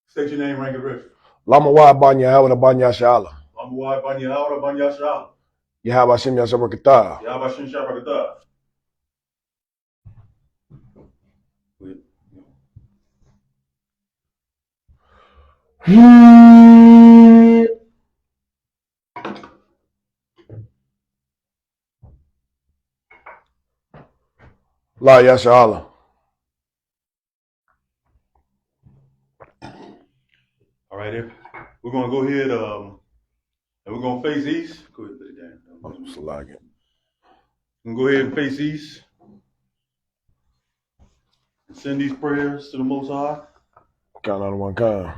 State your name, rank, and riff. Lama banya hawa banya shala. Lama banya hawa banya shala. Yahaba shim yashabakata. Yahaba shim shabakata. La yashala. All right, we're gonna go ahead and we're gonna face east. Go ahead, put it down. We're gonna go ahead and face east. And send these prayers to the Most High. Count on one count.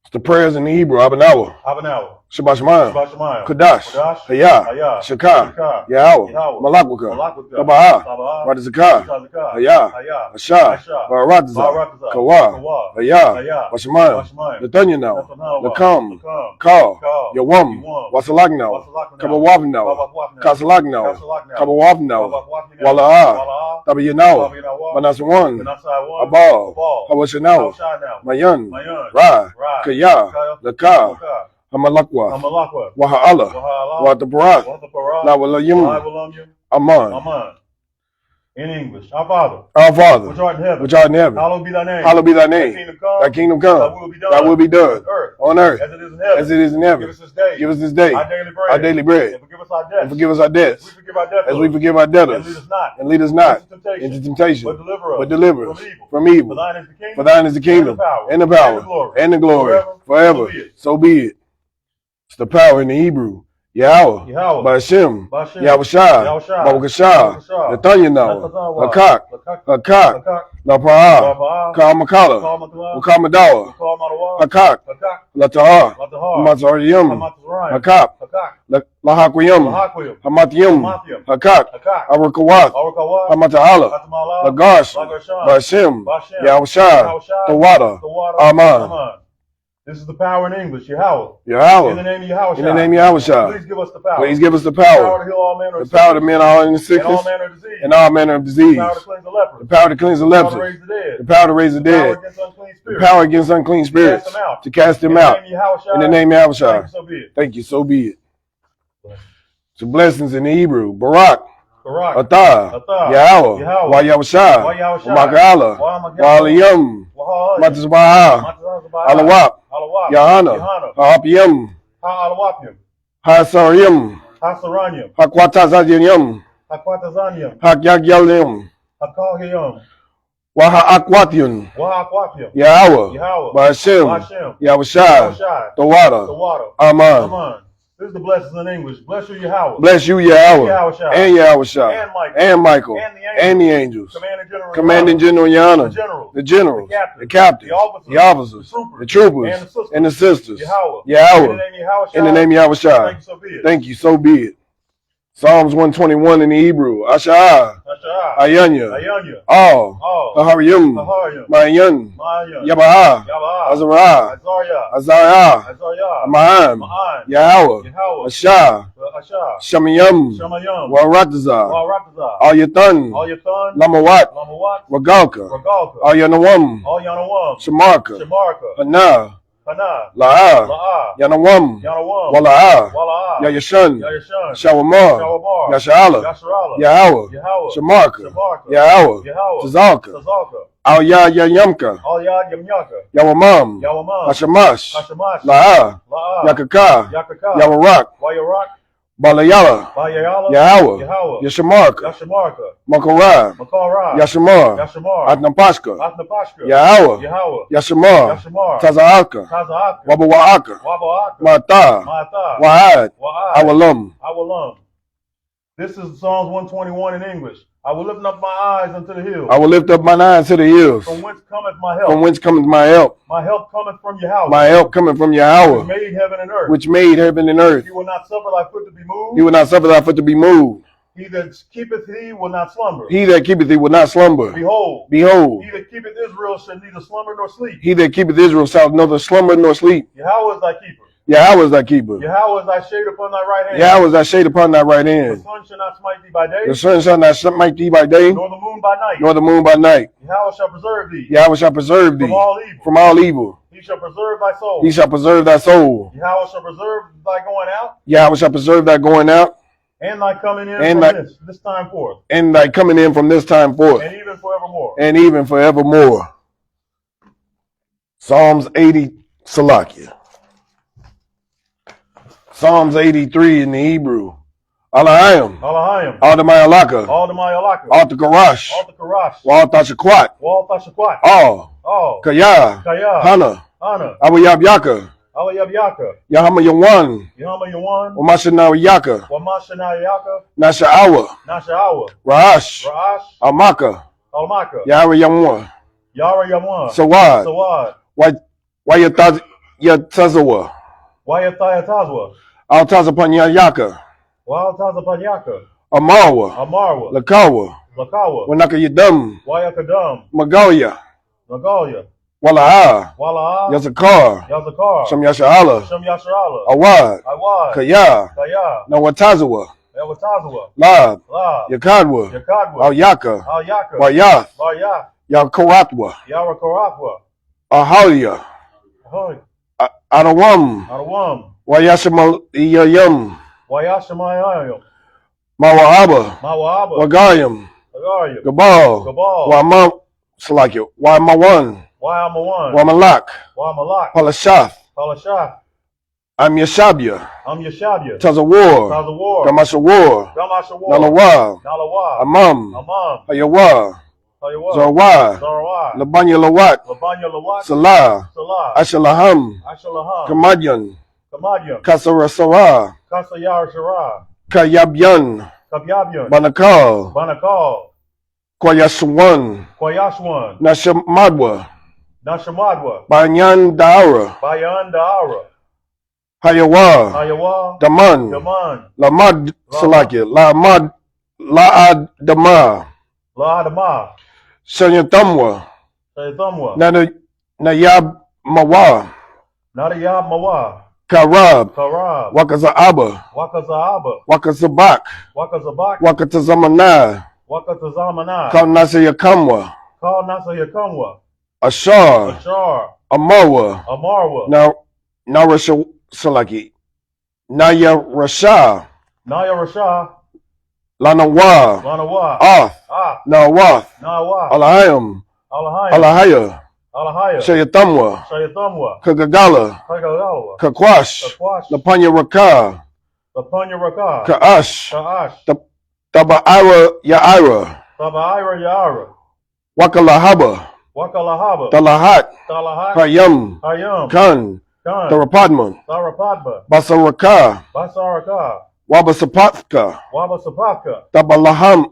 It's the prayers in the Hebrew. Abanawa. Shabbat Shemayim. Kadash. Hayah. Shakah. Yahweh. Malakwaka. Tabaha. Radizakah. Hayah. Ashah. Baratazah. Kawah. Hayah. Washemayim. Nathanyanaw. Lakam. Kal. Yawam. Wasalagnaw. Kabawavnaw. Kasalagnaw. Kabawavnaw. Wala'ah. Tabayanaw. Manasawan. Abal. Hawashanaw. Mayan. Ra. Kaya. Lakah. Hamalakwa, Waha'ala, Watabarak, Lawalayim, Aman. In English, our Father, which art in heaven, hallowed be thy name. Thy kingdom come, thy will be done, on earth, as it is in heaven. Give us this day our daily bread, and forgive us our debts, as we forgive our debtors, and lead us not into temptation, but deliver us from evil. For thine is the kingdom, and the power, and the glory, forever. So be it. It's the power in the Hebrew. Yahweh, Ba'ashem, Yahushua, Ba'ukashah, Nathanyanaw, Hakak, Lapa'ah, Ka'amakala, Wakamadawa, Hakak, Lata'ah, Hamatzariyam, Hakak, Lahakwiyam, Hamathiyam, Hakak, Arakawat, Hamata'ala, Lagash, Ba'ashem, Yahushua, Tawada, Aman. This is the power in English, Yahweh. Yahweh. In the name of Yahweh. In the name of Yahweh. Please give us the power. Please give us the power. The power to mend all in sickness. And all manner of disease. The power to cleanse the leper. The power to raise the dead. The power against unclean spirits. To cast them out. In the name of Yahweh. Thank you, so be it. So blessings in the Hebrew. Barak. Atah. Yahweh. Wa'Yahushua. Wa'Maka'ala. Wa'Aliyam. Matazbaha. Alawap. Yahana. Ha'apiyam. Ha'asariyam. Ha'kwatazanyam. Ha'kyagyaliyam. Waha'akwatyun. Yahweh. Ba'ashem. Yahushua. Tawada. Aman. This is the blessings in English. Bless you, Yahweh. Bless you, Yahweh. And Yahushua. And Michael. And the angels. Commanding General Yana. The generals. The captains. The officers. The troopers. And the sisters. Yahweh. In the name of Yahushua. Thank you, so be it. Psalms 121 in the Hebrew. Asha'ah. Ayanya. All. Ahariyum. Mayan. Yabaha. Azariah. Ma'am. Yahweh. Ashah. Shamayam. Waratazah. Al-Yatan. Lamawat. Wagalka. Al-Yanawam. Shamarka. Hana. La'ah. Yanawam. Wala'ah. Yayashan. Shawamar. Yasha'ala. Yahweh. Shamarka. Yahweh. Tazalka. Al-Yayamka. Yawamam. Hashamash. La'ah. Yakaka. Yawarak. Balayala. Yahweh. Yashamarka. Makarah. Yashamar. Atnapashka. Yahweh. Yashamar. Taza'aka. Wabawa'aka. Mata. Wa'ad. Awalam. This is Psalms 121 in English. I will lift up my eyes unto the hills. I will lift up mine eyes to the hills. From whence cometh my help? From whence cometh my help? My help cometh from Yahweh. My help cometh from Yahweh. Which made heaven and earth. Which made heaven and earth. He will not suffer thy foot to be moved. He will not suffer thy foot to be moved. He that keepeth thee will not slumber. He that keepeth thee will not slumber. Behold. He that keepeth Israel shall neither slumber nor sleep. He that keepeth Israel shall neither slumber nor sleep. Yahweh is thy keeper. Yahweh is thy keeper. Yahweh is thy shade upon thy right hand. Yahweh is thy shade upon thy right hand. The sun shall not smite thee by day. The sun shall not smite thee by day. Nor the moon by night. Nor the moon by night. Yahweh shall preserve thee. Yahweh shall preserve thee from all evil. From all evil. He shall preserve thy soul. He shall preserve thy soul. Yahweh shall preserve thy going out. Yahweh shall preserve thy going out. And thy coming in from this time forth. And thy coming in from this time forth. And even forevermore. And even forevermore. Psalms 80, Salakia. Psalms 83 in the Hebrew. Alahayim. Alahayim. Aldamayalaka. Aldamayalaka. Altakarash. Altakarash. Waltashakwat. Waltashakwat. All. Kaya. Kaya. Hana. Hana. Awayabyaka. Awayabyaka. Yahama Yawan. Yahama Yawan. Wamashanawiyaka. Wamashanawiyaka. Nasha'awa. Nasha'awa. Rahash. Rahash. Almaka. Almaka. Yahweh Yawan. Yahweh Yawan. Sawad. Sawad. Wayatazawa. Wayatayatazwa. Altazapanyayaka. Waltazapanyaka. Amarwa. Amarwa. Lakawa. Lakawa. Wanaka Yadam. Wayakadam. Magalia. Magalia. Walaha. Walaha. Yazakar. Yazakar. Shem Yasha'ala. Shem Yasha'ala. Awad. Awad. Kaya. Kaya. Nawatazawa. Nawatazawa. Lab. Lab. Yakadwa. Yakadwa. Alyaka. Alyaka. Wayath. Wayath. Yakaratwa. Yawakaratwa. Ahalia. Ahoy. Adawam. Adawam. Wayashamayayam. Wayashamayayam. Mawa'aba. Mawa'aba. Wagayam. Wagayam. Gabal. Gabal. Wama Salakya. Wamawan. Wamawan. Wamalak. Wamalak. Palashath. Palashath. Amyashabya. Amyashabya. Tazawar. Tazawar. Gamashawar. Gamashawar. Nalawa. Nalawa. Amam. Amam. Hayawa. Hayawa. Zarwa. Zarwa. Labanya Lawat. Labanya Lawat. Salah. Salah. Ashalaham. Ashalaham. Kamadyan. Kamadyan. Kasarasara. Kasayarashara. Kayabyan. Kabyabyan. Banakal. Banakal. Kwayashwan. Kwayashwan. Nashamadwa. Nashamadwa. Banyan Daara. Bayan Daara. Hayawa. Hayawa. Daman. Daman. Lamad Salakya. Lamad. La'ad Dama. La'adama. Sanyatamwa. Sayathamwa. Nayab Mawa. Nadayab Mawa. Karab. Karab. Wakazaaba. Wakazaaba. Wakazabak. Wakazabak. Wakatazamana. Wakatazamana. Kalnasayakamwa. Kal Nasayakamwa. Ashar. Ashar. Amarwa. Amarwa. Narasha Salaki. Naya Rasha. Naya Rasha. Lanawa. Lanawa. Nawath. Nawath. Alahayim. Alahayim. Alahaya. Alahaya. Shayatamwa. Shayatamwa. Kagagala. Kagalawa. Kakwash. Kakwash. Lapanya Raka. Lapanya Raka. Kaash. Kaash. Tabaira Yaira. Tabaira Yaira. Wakalahaba. Wakalahaba. Talahat. Talahat. Hayam. Hayam. Kan. Kan. Tarapadman. Tarapadma. Basaraka. Basaraka. Wabasapatka. Wabasapaka. Tabalaham.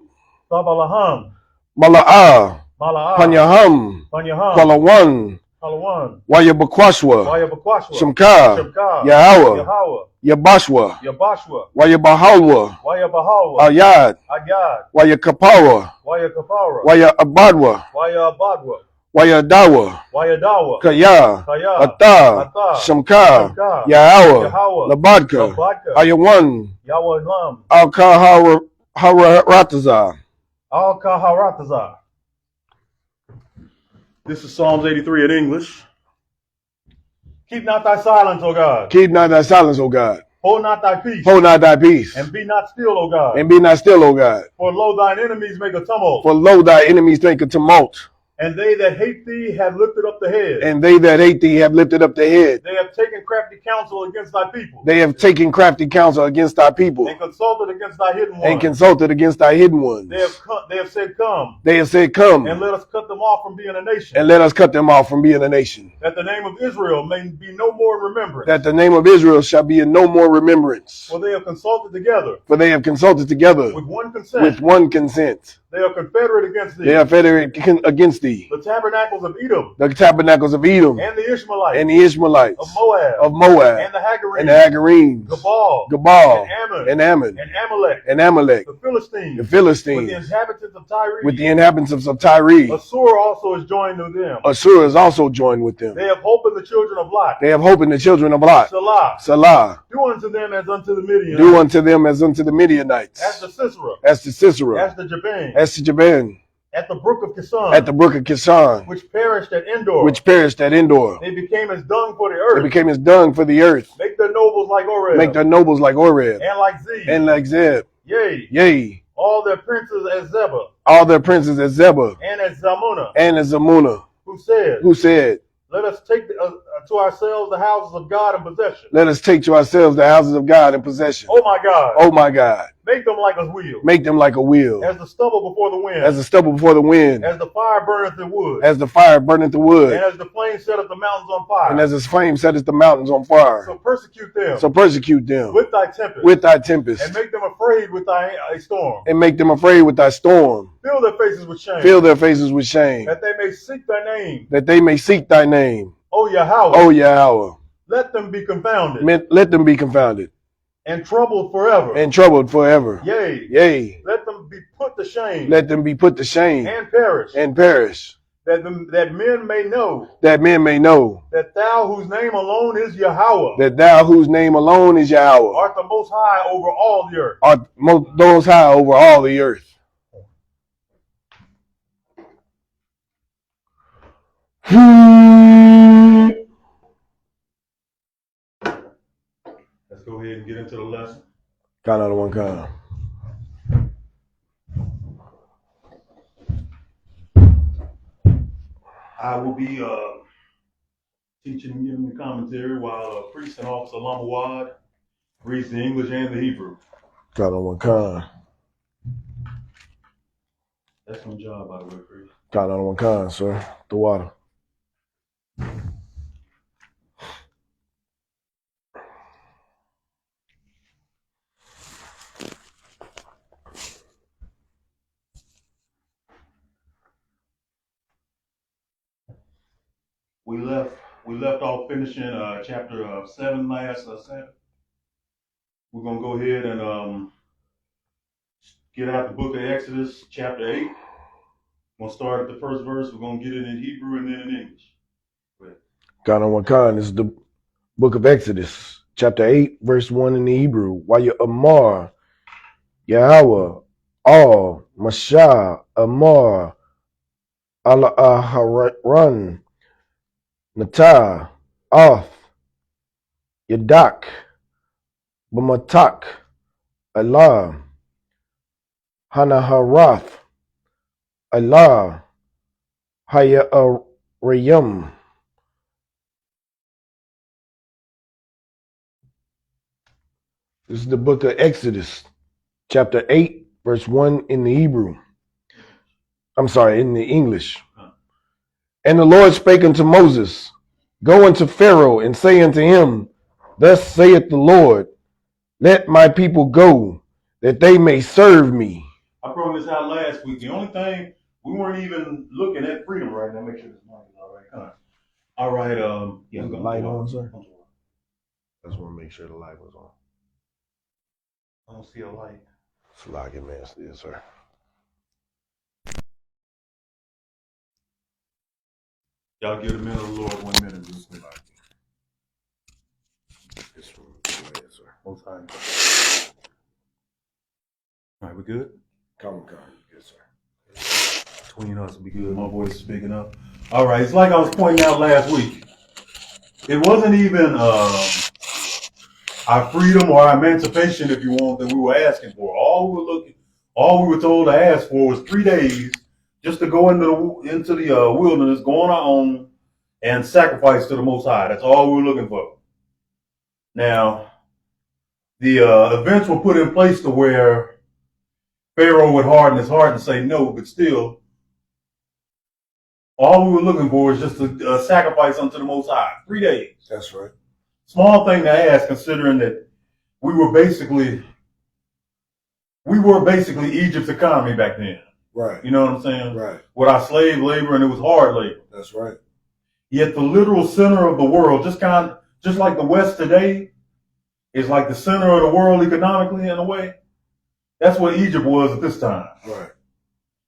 Tabalaham. Mala'a. Mala'a. Panyaham. Panyaham. Palawan. Palawan. Wayabakwashwa. Wayabakwashwa. Shemka. Shemka. Yahawa. Yahawa. Yabashwa. Yabashwa. Wayabahalwa. Wayabahalwa. Ayad. Ayad. Wayakapara. Wayakapara. Wayabadwa. Wayabadwa. Wayadawa. Wayadawa. Kaya. Kaya. Ata. Shemka. Yahawa. Yahawa. Labadka. Labadka. Ayawan. Yawalam. Al-Kaharataza. Al-Kaharataza. This is Psalms 83 in English. Keep not thy silence, O God. Keep not thy silence, O God. Hold not thy peace. Hold not thy peace. And be not still, O God. And be not still, O God. For lo, thine enemies make a tumult. For lo, thy enemies make a tumult. And they that hate thee have lifted up the head. And they that hate thee have lifted up the head. They have taken crafty counsel against thy people. They have taken crafty counsel against thy people. And consulted against thy hidden ones. And consulted against thy hidden ones. They have said, come. They have said, come. And let us cut them off from being a nation. And let us cut them off from being a nation. That the name of Israel may be no more in remembrance. That the name of Israel shall be in no more remembrance. For they have consulted together. For they have consulted together. With one consent. With one consent. They are confederate against thee. They are confederate against thee. The tabernacles of Edom. The tabernacles of Edom. And the Ishmaelites. And the Ishmaelites. Of Moab. Of Moab. And the Hagarenes. And the Hagarenes. Gabal. And Ammon. And Amalek. And Amalek. The Philistines. The Philistines. With the inhabitants of Tyre. With the inhabitants of Tyre. Assur also is joined with them. Assur is also joined with them. They have hope in the children of Lot. They have hope in the children of Lot. Salah. Salah. Do unto them as unto the Midianites. Do unto them as unto the Midianites. As to Sisera. As to Sisera. As to Jabin. As to Jabin. At the brook of Kison. At the brook of Kison. Which perished at Endor. Which perished at Endor. They became as dung for the earth. They became as dung for the earth. Make their nobles like Oreb. Make their nobles like Oreb. And like Zeb. And like Zeb. Yea. Yea. All their princes as Zebah. All their princes as Zebah. And as Zamunah. And as Zamunah. Who said. Let us take to ourselves the houses of God in possession. Let us take to ourselves the houses of God in possession. Oh my God. Oh my God. Make them like a wheel. Make them like a wheel. As the stubble before the wind. As the stubble before the wind. As the fire burneth the wood. As the fire burneth the wood. And as the flame setteth the mountains on fire. And as the flame setteth the mountains on fire. So persecute them. So persecute them. With thy tempest. With thy tempest. And make them afraid with thy storm. And make them afraid with thy storm. Fill their faces with shame. Fill their faces with shame. That they may seek thy name. That they may seek thy name. O Yahweh. O Yahweh. Let them be confounded. Let them be confounded. And troubled forever. And troubled forever. Yea. Yea. Let them be put to shame. Let them be put to shame. And perish. And perish. That men may know. That men may know. That thou whose name alone is Yahweh. That thou whose name alone is Yahweh. Art the most high over all the earth. Art most high over all the earth. Let's go ahead and get into the lesson. Count out of one count. I will be teaching and giving the commentary while Priest and Officer Lamawad reads the English and the Hebrew. Count on one count. That's my job, by the way, Priest. Count on one count, sir. The water. We left off finishing chapter 7 last Sabbath. We're gonna go ahead and get out the book of Exodus, chapter 8. We're gonna start at the first verse. We're gonna get it in Hebrew and then in English. Count on one count. This is the book of Exodus, chapter 8, verse 1 in the Hebrew. While you Amar, Yahweh, Al, Mashah, Amar, Al-Aharan, Natah, Oth, Yadak, Bamatak, Allah, Hanaharath, Allah, Hayarayim. This is the book of Exodus, chapter 8, verse 1 in the Hebrew. I'm sorry, in the English. And the Lord spake unto Moses, Go unto Pharaoh and say unto him, Thus saith the Lord, Let my people go, that they may serve me. I brought this out last week. The only thing, we weren't even looking at freedom right now. Make sure this mic is all right. Come on. All right. Yeah, the light on, sir? I just want to make sure the light was on. I don't see a light. It's locking, man. Yes, sir. Y'all give the man of the Lord 1 minute. This one. Go ahead, sir. Most time. All right, we good? Come. Good, sir. Between us, we good. My voice is big enough. All right, it's like I was pointing out last week. It wasn't even our freedom or our emancipation, if you want, that we were asking for. All we were told to ask for was 3 days just to go into the wilderness, go on our own, and sacrifice to the Most High. That's all we were looking for. Now, the events were put in place to where Pharaoh would harden his heart and say no, but still, all we were looking for is just a sacrifice unto the Most High. 3 days. That's right. Small thing to ask, considering that we were basically Egypt's economy back then. Right. You know what I'm saying? Right. Without slave labor, and it was hard labor. That's right. Yet the literal center of the world, just like the West today, is like the center of the world economically in a way. That's what Egypt was at this time. Right.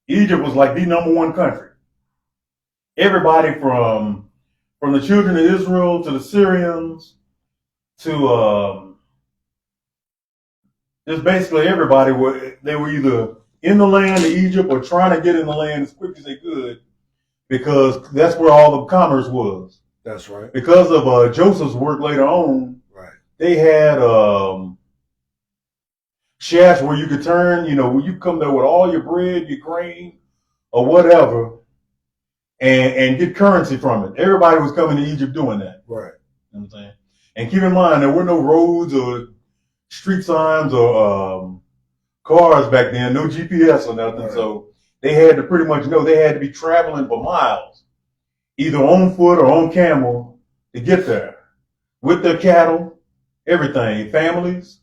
Egypt was like the #1 country. Everybody from the children of Israel to the Syrians to just basically everybody they were either in the land of Egypt or trying to get in the land as quick as they could, because that's where all the commerce was. That's right. Because of Joseph's work later on, right, they had shafts where you could turn, where you come there with all your bread, your grain, or whatever, and get currency from it. Everybody was coming to Egypt doing that. Right. You know what I'm saying? And keep in mind, there were no roads or street signs or cars back then, no GPS or nothing. Right. So they had to pretty much know they had to be traveling for miles, either on foot or on camel to get there, with their cattle, everything, families.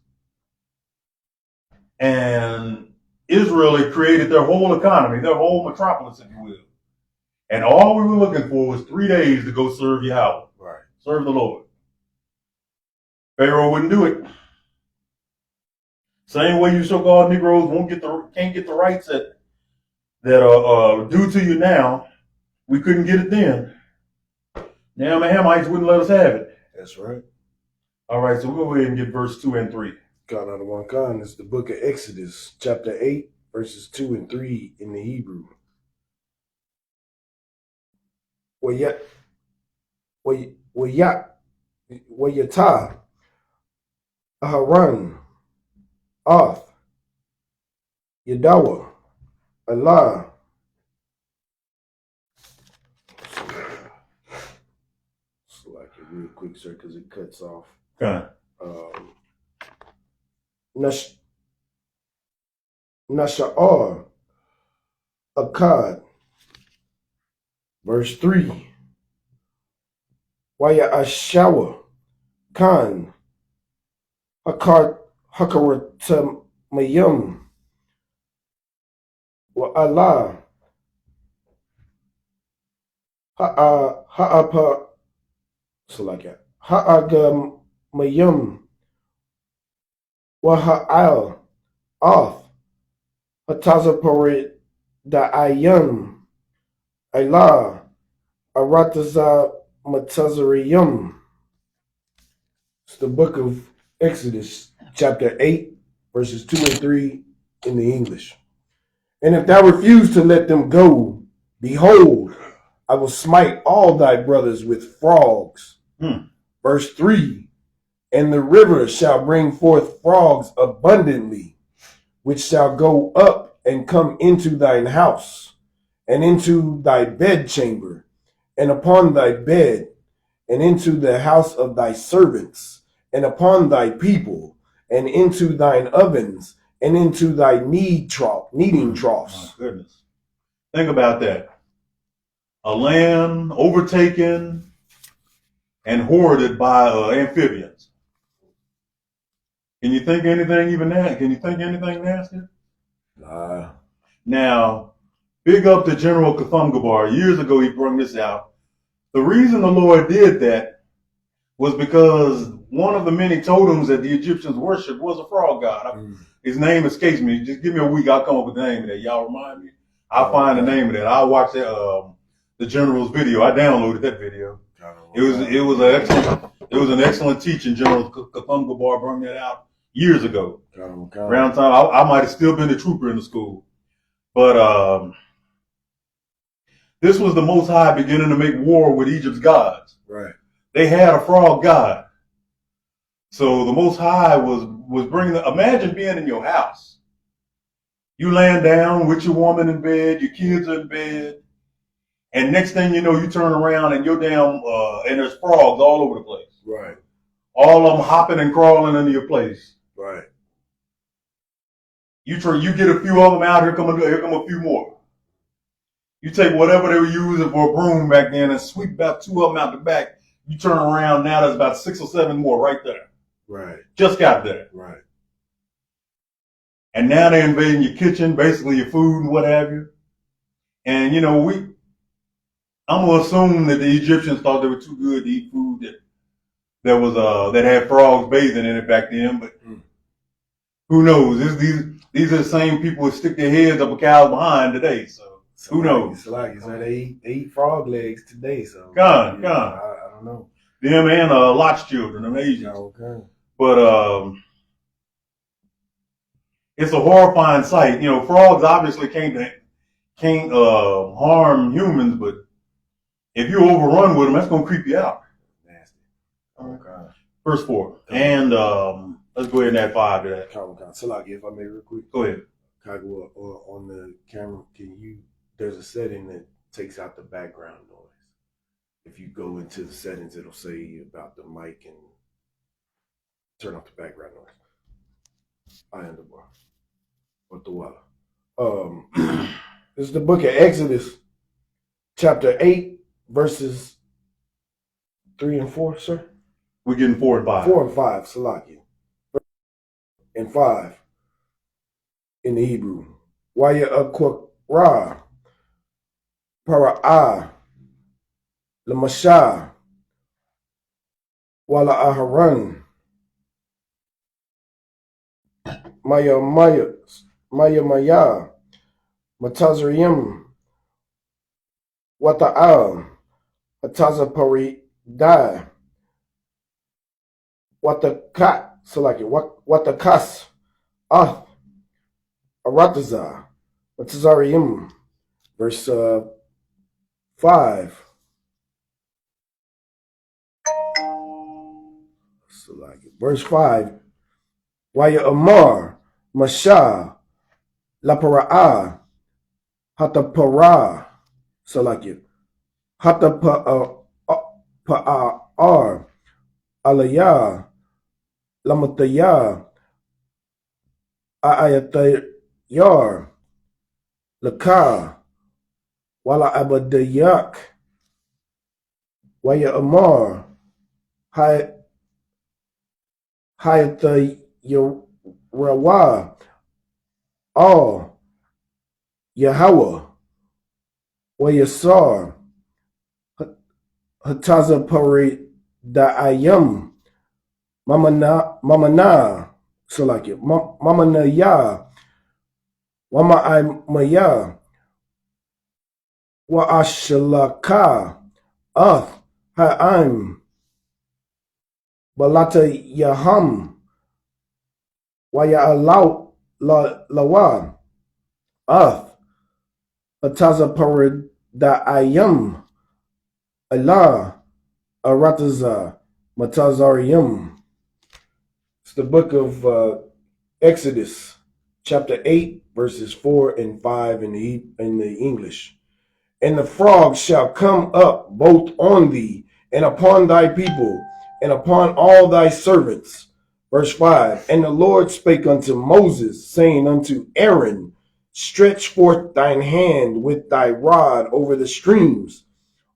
And Israel had created their whole economy, their whole metropolis, if you will. And all we were looking for was 3 days to go serve Yahweh. Right. Serve the Lord. Pharaoh wouldn't do it. Same way you so-called Negroes can't get the rights that are due to you now. We couldn't get it then. Now the Hamites wouldn't let us have it. That's right. All right, so we'll go ahead and get verse 2 and 3. God out of one kind is the book of Exodus, chapter 8, verses 2 and 3 in the Hebrew. Wayata, Aharon, Oth, Yadawa, Allah. Select it real quick, sir, because it cuts off. Okay. Nasha'ar, Akkad, verse 3. Waya Ashawa, Khan, Hakaratam wa Allah, Ha'apa, Salaka, Ha'agamayam, wa Ha'al, Oth, Hatazaparit Da'ayam, Allah, Arataza Matazariyam. It's the book of Exodus, chapter 8, verses 2 and 3 in the English. And if thou refuse to let them go, behold, I will smite all thy brothers with frogs. Verse 3, and the river shall bring forth frogs abundantly, which shall go up and come into thine house, and into thy bedchamber, and upon thy bed, and into the house of thy servants, and upon thy people, and into thine ovens, and into thy kneading troughs. My goodness. Think about that. A land overtaken and hoarded by amphibians. Can you think anything even that? Can you think anything nasty? Nah. Now, big up to General Kathumgabar. Years ago, he brought this out. The reason the Lord did that was because one of the many totems that the Egyptians worshiped was a frog god. His name escapes me. Just give me a week. I'll come up with the name of that. Y'all remind me? I'll find the name of that. I'll watch that, the General's video. I downloaded that video. It was an excellent teaching. General Kathumgabar brought that out years ago. Around time I might have still been a trooper in the school. But this was the Most High beginning to make war with Egypt's gods. Right. They had a frog god. So the Most High was bringing imagine being in your house. You laying down with your woman in bed, your kids are in bed, and next thing you know, you turn around and you're down, and there's frogs all over the place. Right. All of them hopping and crawling into your place. Right. You get a few of them out, here come a few more. You take whatever they were using for a broom back then and sweep about 2 of them out the back. You turn around, now there's about 6 or 7 more right there. Right. Just got there. Right. And now they're invading your kitchen, basically your food and what have you. And I'm gonna assume that the Egyptians thought they were too good to eat food that had frogs bathing in it back then, but who knows? These are the same people who stick their heads up a cow's behind today, so who knows? So they eat frog legs today, so I don't know. Them and Lot's children, amazing. Okay. But it's a horrifying sight. Frogs obviously can't harm humans, but if you overrun with them, that's gonna creep you out. Nasty. Oh gosh. Verse 4. And let's go ahead and add 5 to that. Salaki, if I may real quick. Go ahead. Kagua, on the camera, there's a setting that takes out the background noise. If you go into the settings, it'll say about the mic and turn off the background noise. I am the bar. What the water. This is the book of Exodus, chapter 8, verses 3 and 4, sir? We're getting 4 and 5. 4 and 5, Salaki. And 5 in the Hebrew. Waya akwara, para'ah, Lamasha, Wala Aharan, Maya, Matazariim, Wata'al, Atazapari Dai, Watakat, so like it, Watakas, Arataza, Matazariim, verse 5. So like it. Verse 5. Waya Amar, Masha, Lapara'a, Hatapara, so like it. Hatapa'ar, Alaya, Lamataya, Ayatayar, Laka, Wala Abadayak, Waya Amar, Hayata Yarawa, All Yahweh, Wayasar, Hataza Pari Da'ayam, Mamana, so like it, Mamana Ya, Wama I Maya, Wa Ashalaka, Ha'am, Balata Yaham, Waya Alaw Lawa, Hataza Pari Da'ayam, Allah, Arataza, Matazarium. It's the book of Exodus, chapter 8, verses 4 and 5 in the English. And the frogs shall come up both on thee and upon thy people and upon all thy servants. Verse 5. And the Lord spake unto Moses, saying unto Aaron, stretch forth thine hand with thy rod over the streams,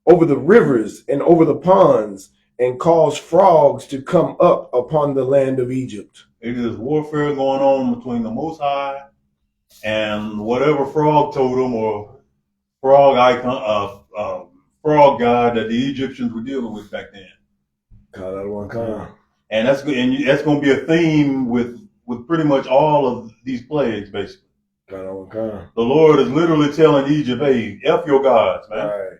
over the rivers, and over the ponds, and cause frogs to come up upon the land of Egypt. It is warfare going on between the Most High and whatever frog totem or frog icon, frog god that the Egyptians were dealing with back then. And that's going to be a theme with pretty much all of these plagues, basically. The Lord is literally telling Egypt, hey, F your gods, man. Right.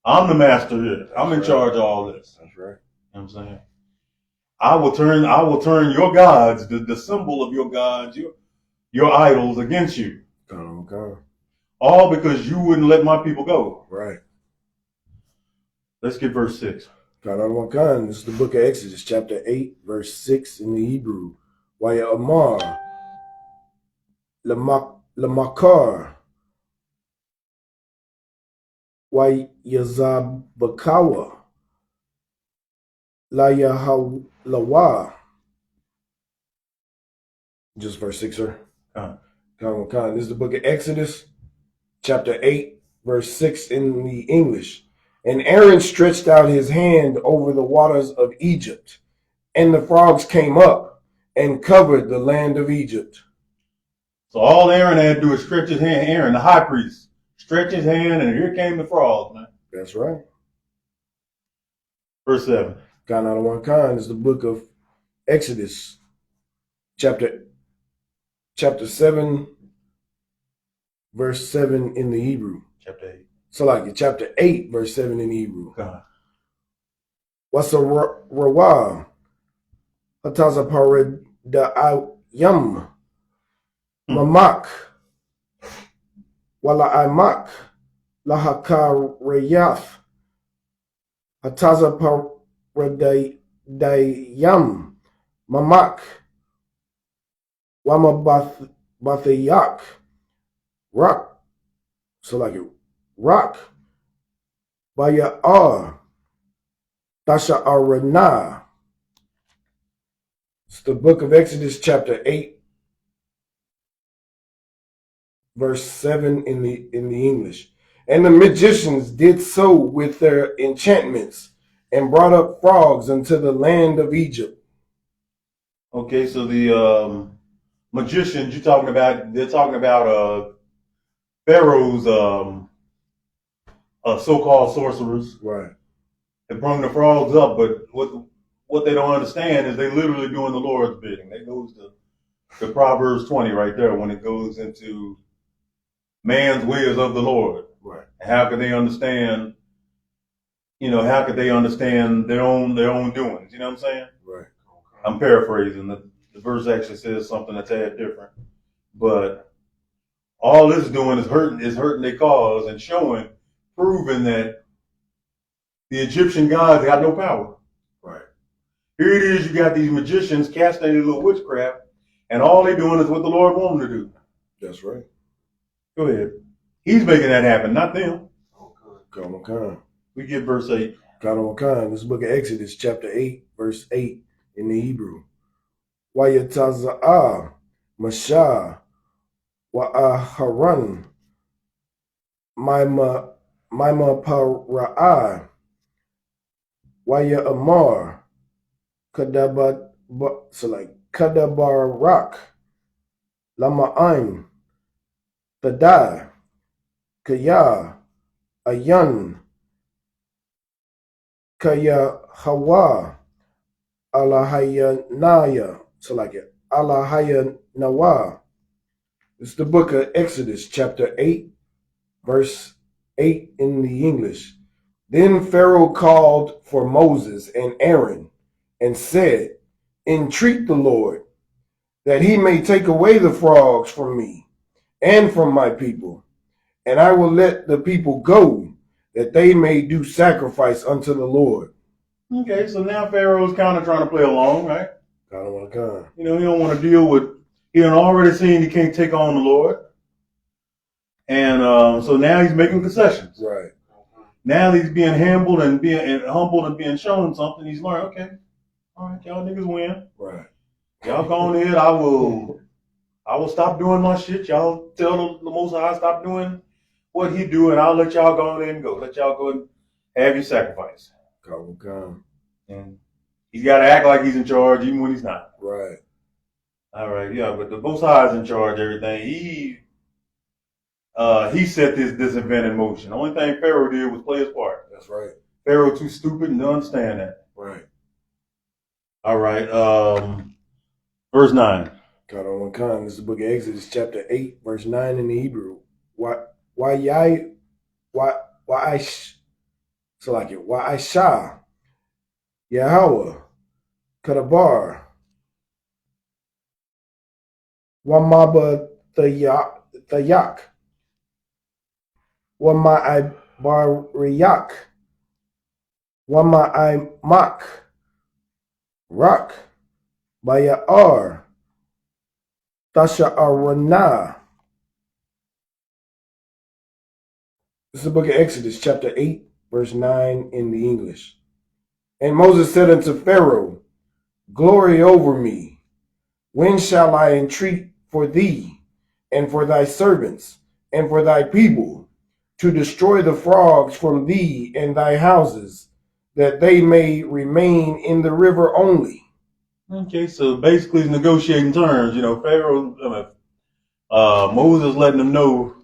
I'm the master here. I'm in charge of all this. That's right. You know what I'm saying? I will turn your gods, the symbol of your gods, your idols against you. All because you wouldn't let my people go. Right. Let's get verse 6. This is the book of Exodus, chapter 8, verse 6 in the Hebrew. Waya Amar, Lamakar, Wayazabakawa, Layahalawa. Just verse 6, sir. This is the book of Exodus, chapter 8, verse 6 in the English. And Aaron stretched out his hand over the waters of Egypt, and the frogs came up and covered the land of Egypt. So all Aaron had to do is stretch his hand. Aaron, the high priest, stretched his hand, and here came the frogs, man. That's right. Verse 7. God out of one kind is the book of Exodus, chapter 7, verse 7 in the Hebrew. Chapter 8. So like chapter 8, verse 7 in the Hebrew. God. What's a rawa? Hataza pared da yam. Mamak. Wala imak. Lahaka reyath. Hataza pared da yam. Mamak. Wama bathayak. Rock. So like it. Rock. Baya Tasha Arana. It's the book of Exodus, chapter 8, verse 7 in the English. And the magicians did so with their enchantments and brought up frogs unto the land of Egypt. Okay, so the magicians they're talking about Pharaoh's so-called sorcerers. Right. They bring the frogs up, but what they don't understand is they literally doing the Lord's bidding. That goes to Proverbs 20 right there when it goes into man's ways of the Lord. Right. And how could they understand? How could they understand their own doings? You know what I'm saying? Right. I'm paraphrasing. The verse actually says something a tad different, but all it's doing is hurting their cause and proving that the Egyptian gods got no power. Right. Here it is, you got these magicians casting their little witchcraft, and all they're doing is what the Lord wants them to do. That's right. Go ahead. He's making that happen, not them. Okay. We get verse 8. This is the book of Exodus, chapter 8, verse 8 in the Hebrew. Wayataza'a Masha Wa'aharan Maima Para'a Waya Amar Kadabarak Lama'ain Tada Kaya Ayan Kaya Hawa Alahayanaya. So like it. Alahayanawa. It's the book of Exodus, chapter 8, verse 8 in the English. Then Pharaoh called for Moses and Aaron and said, entreat the Lord that he may take away the frogs from me and from my people, and I will let the people go, that they may do sacrifice unto the Lord. Okay, so now Pharaoh's kind of trying to play along, right? I don't want to come. He don't want to deal with, he done already seen he can't take on the Lord. And so now he's making concessions. Right. Now he's being humbled and being shown something. He's learned, okay, all right, y'all niggas win. Right. Y'all go on ahead. I will stop doing my shit. Y'all tell the Most High stop doing what he do, and I'll let y'all go on and go. Let y'all go and have your sacrifice. Come. And he's got to act like he's in charge even when he's not. Right. All right, yeah, but the Most High is in charge of everything. He set this event in motion. The only thing Pharaoh did was play his part. That's right. Pharaoh too stupid to understand that. Right. All right. Verse 9. God on one kind. This is the book of Exodus, chapter 8, verse 9 in the Hebrew. Why Aisha Yahweh Kadabar Wamaba Thayak Wama Ibariyak Wama Imak Rock Bayar Tasha Arana. This is the book of Exodus, chapter 8, verse 9 in the English. And Moses said unto Pharaoh, glory over me. When shall I entreat for thee and for thy servants and for thy people to destroy the frogs from thee and thy houses, that they may remain in the river only? Okay, so basically he's negotiating terms. Pharaoh, Moses letting them know,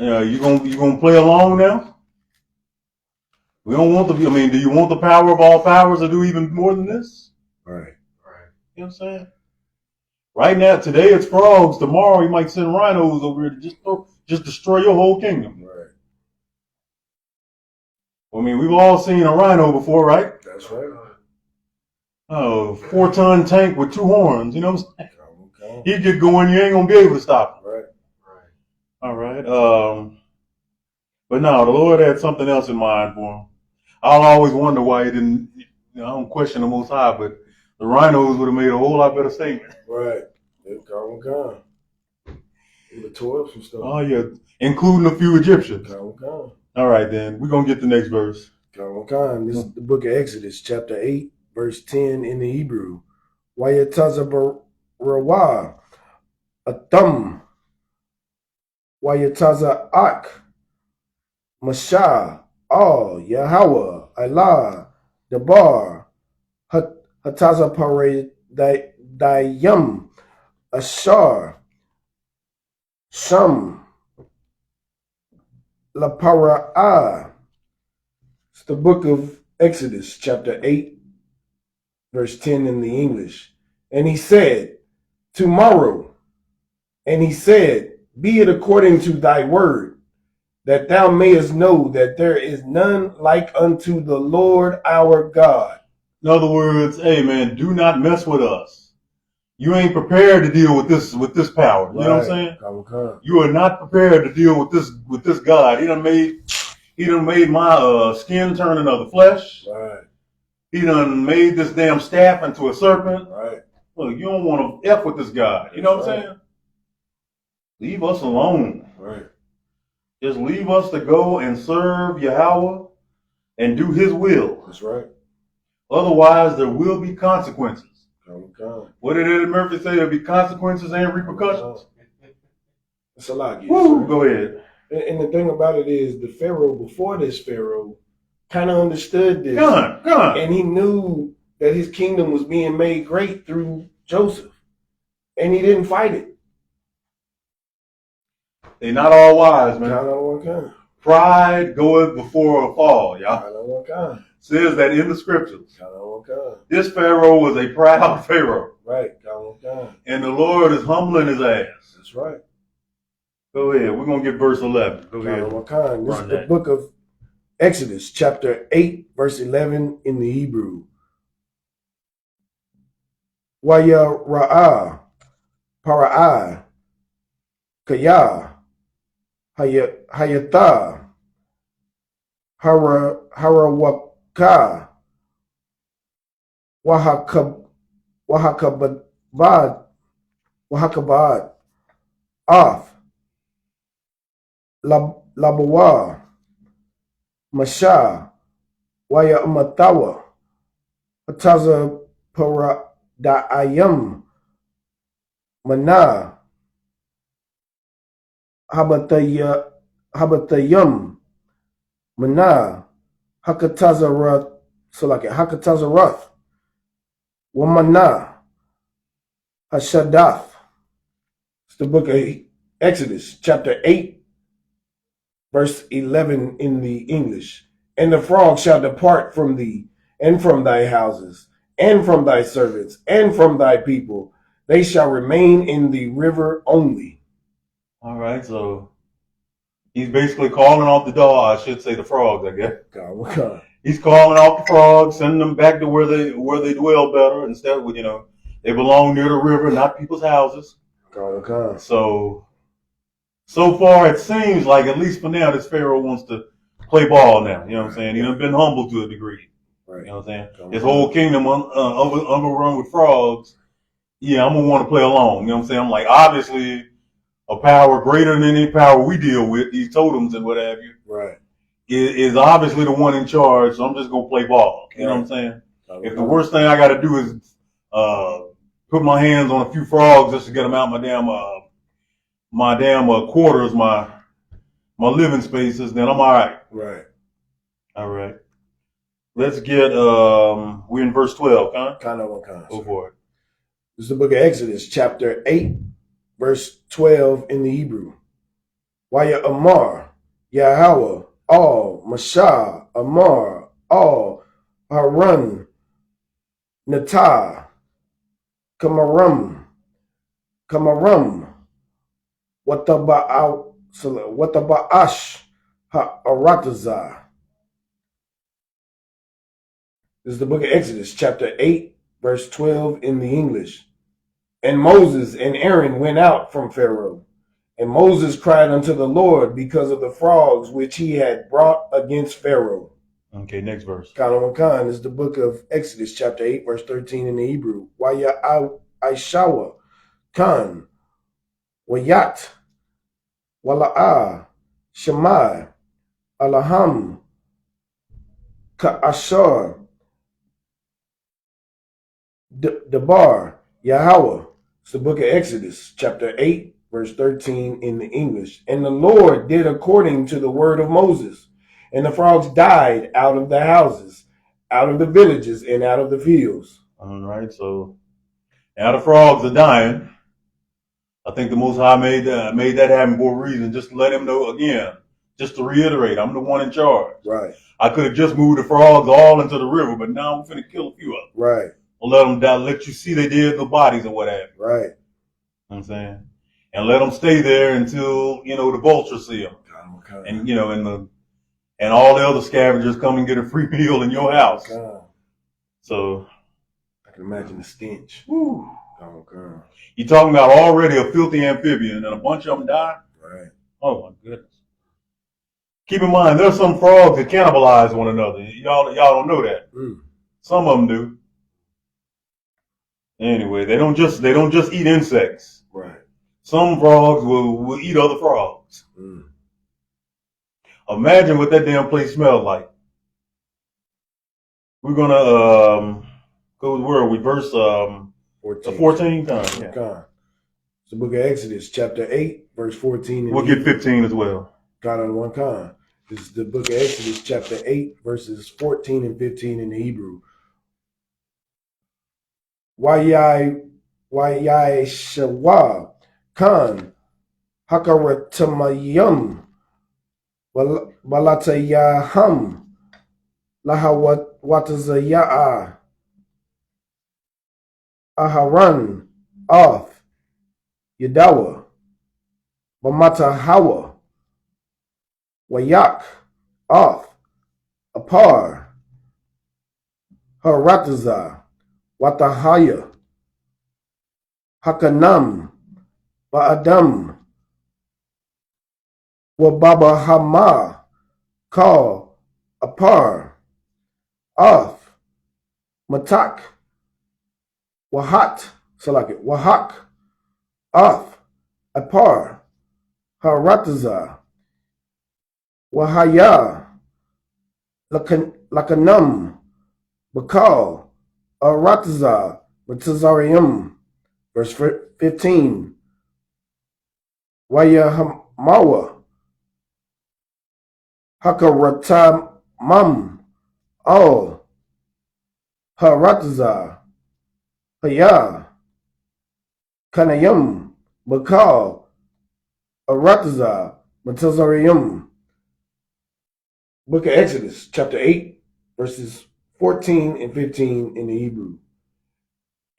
You gonna play along now? We don't want do you want the power of all powers to do even more than this? Right. You know what I'm saying? Right now, today it's frogs. Tomorrow he might send rhinos over here to just destroy your whole kingdom. Right. I mean, we've all seen a rhino before, right? That's right. Oh, 4-ton tank with 2 horns. You know what I'm saying? Okay. He'd get going. You ain't gonna be able to stop him. Right. All right. But no, the Lord had something else in mind for him. I'll always wonder why he didn't. I don't question the Most High, but the rhinos would have made a whole lot better statement. Right. They've gone. They would have tore up some stuff. Oh yeah, including a few Egyptians. Gone. All right, then we're gonna get the next verse. Gone. This is the book of Exodus, chapter 8, verse 10 in the Hebrew. Wayataza Rawa Atum Wayataza Ak Masha Al Yahweh Allah Dabar Hataza Pare Dayam Ashar Sham La Para'ah. It's the book of Exodus, chapter 8, verse 10 in the English. And he said, tomorrow, and he said, be it according to thy word, that thou mayest know that there is none like unto the Lord our God. In other words, hey man, do not mess with us. You ain't prepared to deal with this power. You know what I'm saying? You are not prepared to deal with this God. He done made my skin turn into flesh. Right. He done made this damn staff into a serpent. Right. Look, you don't want to F with this God. You know what I'm saying? Leave us alone. Right. Just leave us to go and serve Yahweh and do his will. That's right. Otherwise, there will be consequences. Okay. What did Eddie Murphy say? There'll be consequences and repercussions. That's a lot. Woo, go ahead. And the thing about it is, the Pharaoh before this Pharaoh kind of understood this. Come on. And he knew that his kingdom was being made great through Joseph. And he didn't fight it. They're not all wise, man. Not all one kind. Pride goeth before a fall, y'all. Not all one kind. Says that in the scriptures. Not all one kind. This Pharaoh was a proud Pharaoh. Right. Not one kind. And the Lord is humbling his ass. That's right. Go ahead. We're going to get verse 11. Go ahead. Not one kind. This is the book of Exodus, chapter 8, verse 11 in the Hebrew. Waya Ra'ah, Para'ah, Kaya, Hayatah, Harawaka, Wahakabad, Af, Labawa, Masha, Waya Umatawa, Hataza Para Da'ayam, Mana, Habatayam, Mana, Hakatazarat, Hakatazarat, Wamana, Hashadath. It's the book of Exodus, chapter 8, verse 11 in the English. And the frog shall depart from thee, and from thy houses, and from thy servants, and from thy people. They shall remain in the river only. All right, so he's basically calling off the dog. I should say the frogs, I guess. God. He's calling off the frogs, sending them back to where they dwell better. Instead of, they belong near the river, not people's houses. God. So far it seems like, at least for now, this Pharaoh wants to play ball now. You know what I'm saying? He's been humbled to a degree. Right. You know what I'm saying? His whole kingdom overrun with frogs. Yeah, I'm going to want to play along. You know what I'm saying? I'm like, obviously, a power greater than any power we deal with, these totems and what have you, right, is obviously the one in charge. So I'm just going to play ball. You know what I'm saying? If the worst thing I got to do is put my hands on a few frogs just to get them out my damn quarters, my living spaces, then I'm all right. Right. All right. Let's get, we're in verse 12, huh? Go for it. This is the book of Exodus, chapter 8, verse 12 in the Hebrew. Waya Amar, Yahweh, all, Mashah, Amar, all, Harun, Natah, Kamaram, Wataba'ash, Ha'aratazah. This is the book of Exodus, chapter 8, verse 12 in the English. And Moses and Aaron went out from Pharaoh. And Moses cried unto the Lord because of the frogs which he had brought against Pharaoh. Okay, next verse. Khan is the book of Exodus, chapter 8, verse 13 in the Hebrew. Waya Aishawa Khan, Wayat, Wala'ah, Shemai, Alaham, Ka'ashar, Debar, Yahweh. It's the book of Exodus, chapter 8, verse 13 in the English. And the Lord did according to the word of Moses. And the frogs died out of the houses, out of the villages, and out of the fields. All right, so now the frogs are dying. I think the Most High made that happen for a reason, just to let him know again, just to reiterate, I'm the one in charge. Right. I could have just moved the frogs all into the river, but now I'm finna kill a few of them. Right. I'll let them die, let you see they did the bodies or what have you. Right. You know what I'm saying? And let them stay there until, the vultures see them. Okay. And, and all the other scavengers come and get a free meal in your house. Okay. So. I can imagine the stench. Whew. Okay. You're talking about already a filthy amphibian and a bunch of them die? Right. Oh my goodness. Keep in mind, there's some frogs that cannibalize one another. Y'all don't know that. Mm. Some of them do. Anyway, they don't just eat insects. Right. Some frogs will eat other frogs. Mm. Imagine what that damn place smelled like. We're gonna go where are we? Verse 14. Yeah. It's the book of Exodus, chapter 8, verse 14. We'll get 15 as well. God on one con. This is the book of Exodus, chapter 8, verses 14 and 15 in the Hebrew. Wayai Shawa Khan Hakaratamayam Balatayaham Lahawatazayaa Aharan Oth Yadawa Bamatahawa Wayak Oth Apar Harataza Watahaya Hakanam Ba'adam Wababahama Kal Apar Oth Matak Wahat Wahak Oth Apar Harataza Wahaya Lakanam Bakal Arataza Matazarium. Verse 15. Wayahamawa Hakaratamam Al Harataza Haya Kanayam Bakal Arataza Matazarium. Book of Exodus, chapter 8, verses 14 and 15 in the Hebrew.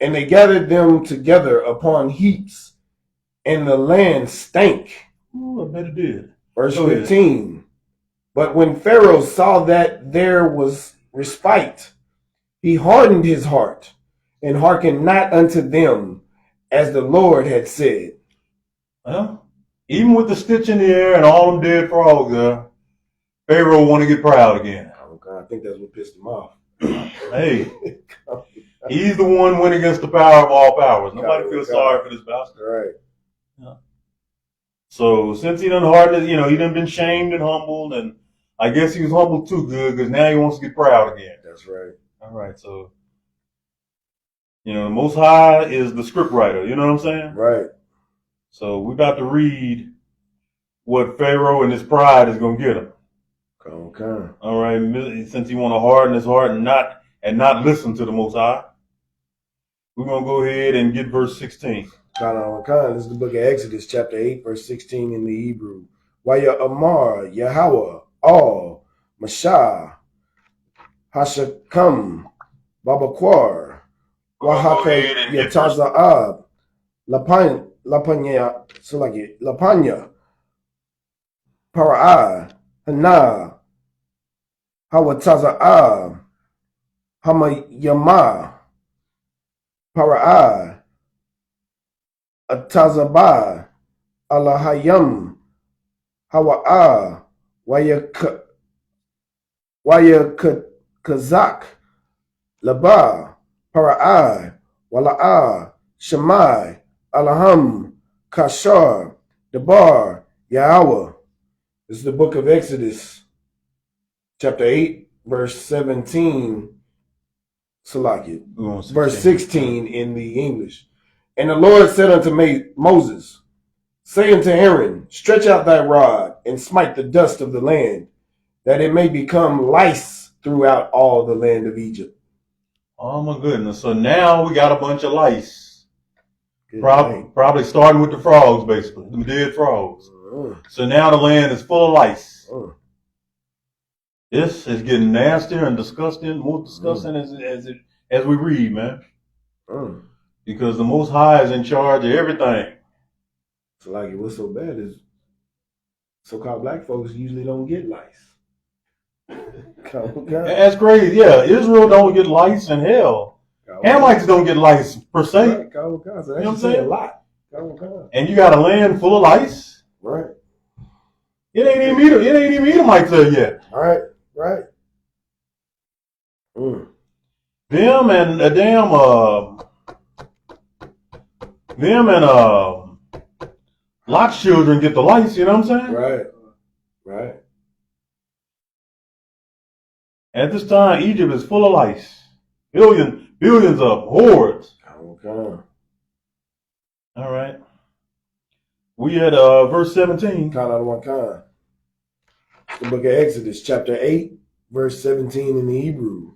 And they gathered them together upon heaps, and the land stank. Oh, I bet it did. Verse 15. But when Pharaoh saw that there was respite, he hardened his heart, and hearkened not unto them, as the Lord had said. Well, even with the stitch in the air and all them dead frogs, Pharaoh want to get proud again. Oh God, I think that's what pissed him off. Hey, he's the one went against the power of all powers. Nobody feels sorry for this bastard. Right. Yeah. So since he done hardened, he done been shamed and humbled, and I guess he was humbled too good because now he wants to get proud again. That's right. All right, so the Most High is the script writer. You know what I'm saying? Right. So we're about to read what Pharaoh and his pride is gonna get him. Okay. All right, since he want to harden his heart and not listen to the Most High, we're gonna go ahead and get verse 16. This is the book of Exodus, chapter 8, verse 16 in the Hebrew. Waya Amar, Yahweh, All, Mashah, Hashakam, Babaquar, Wahaka Yataza'ab, Lapanya, Para'ah, Hana, Hawataza'ab, Hamayama, Para'ah, Atazabah, Alahayam, Hawa'ah, Kazak, Labah, Para'ah, Wala'ah, Shemai, Alaham, Kashar, Debar, Yahweh. This is the book of Exodus, chapter 8, verse 17, Salaki, verse 16 in the English. And the Lord said unto Moses, say unto Aaron, stretch out thy rod and smite the dust of the land, that it may become lice throughout all the land of Egypt. Oh my goodness. So now we got a bunch of lice. Probably starting with the frogs, basically. The dead frogs. So now the land is full of lice. This is getting nastier and disgusting, more disgusting as we read, man. Because the Most High is in charge of everything. So like what's so bad is so-called black folks usually don't get lice. That's crazy. Yeah, Israel don't get lice in hell. Hamites don't get lice per se. Right. You know what I'm saying? A lot. And you got a land full of lice. Right. It ain't even Edomites there yet. Right. Them and Lot's children get the lice. You know what I'm saying? Right. At this time, Egypt is full of lice. Billions of hordes. Okay. All right. We at verse 17. Count out of one kind. The book of Exodus, chapter 8, verse 17 in the Hebrew.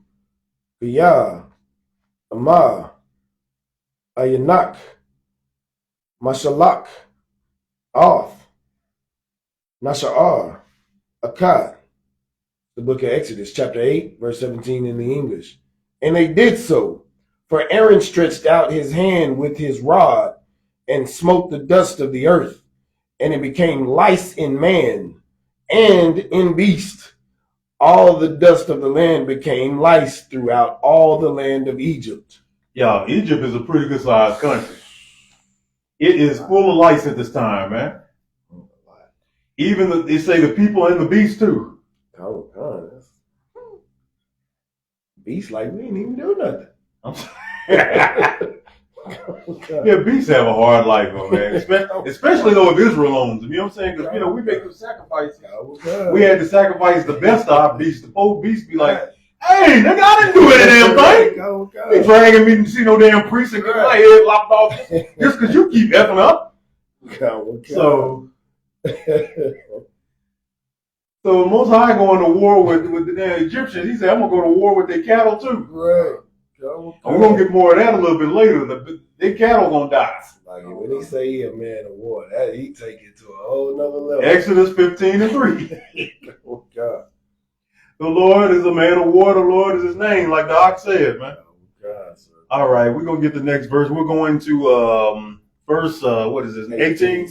Yah, Amah, Ayanak, Mashalak, Off, Nasha'ar, Akkad. The book of Exodus, chapter 8, verse 17 in the English. And they did so, for Aaron stretched out his hand with his rod and smote the dust of the earth, and it became lice in man and in beast. All the dust of the land became lice throughout all the land of Egypt. Yeah, Egypt is a pretty good sized country. It is full of lice at this time, man. Even they say the people and the beasts too. Oh God, beasts like we ain't even do nothing. Yeah, beasts have a hard life, though, man. Especially though if Israel owns them. You know what I'm saying? Because we make them sacrifices. We had to sacrifice the best of our beasts. The poor beasts be like, hey, nigga, I didn't do any damn thing. They dragging me to see no damn priest and get my head lopped off just because you keep effing up. So Most High going to war with the damn Egyptians. He said, I'm going to go to war with their cattle too. Right. And we're going to get more of that a little bit later. Their cattle going to die. Like when he say he a man of war, that he take it to a whole nother level. Exodus 15:3. Oh God. The Lord is a man of war. The Lord is his name, like the ox said, man. Oh God, sir. All right, we're going to get the next verse. We're going to verse, what is this, 18?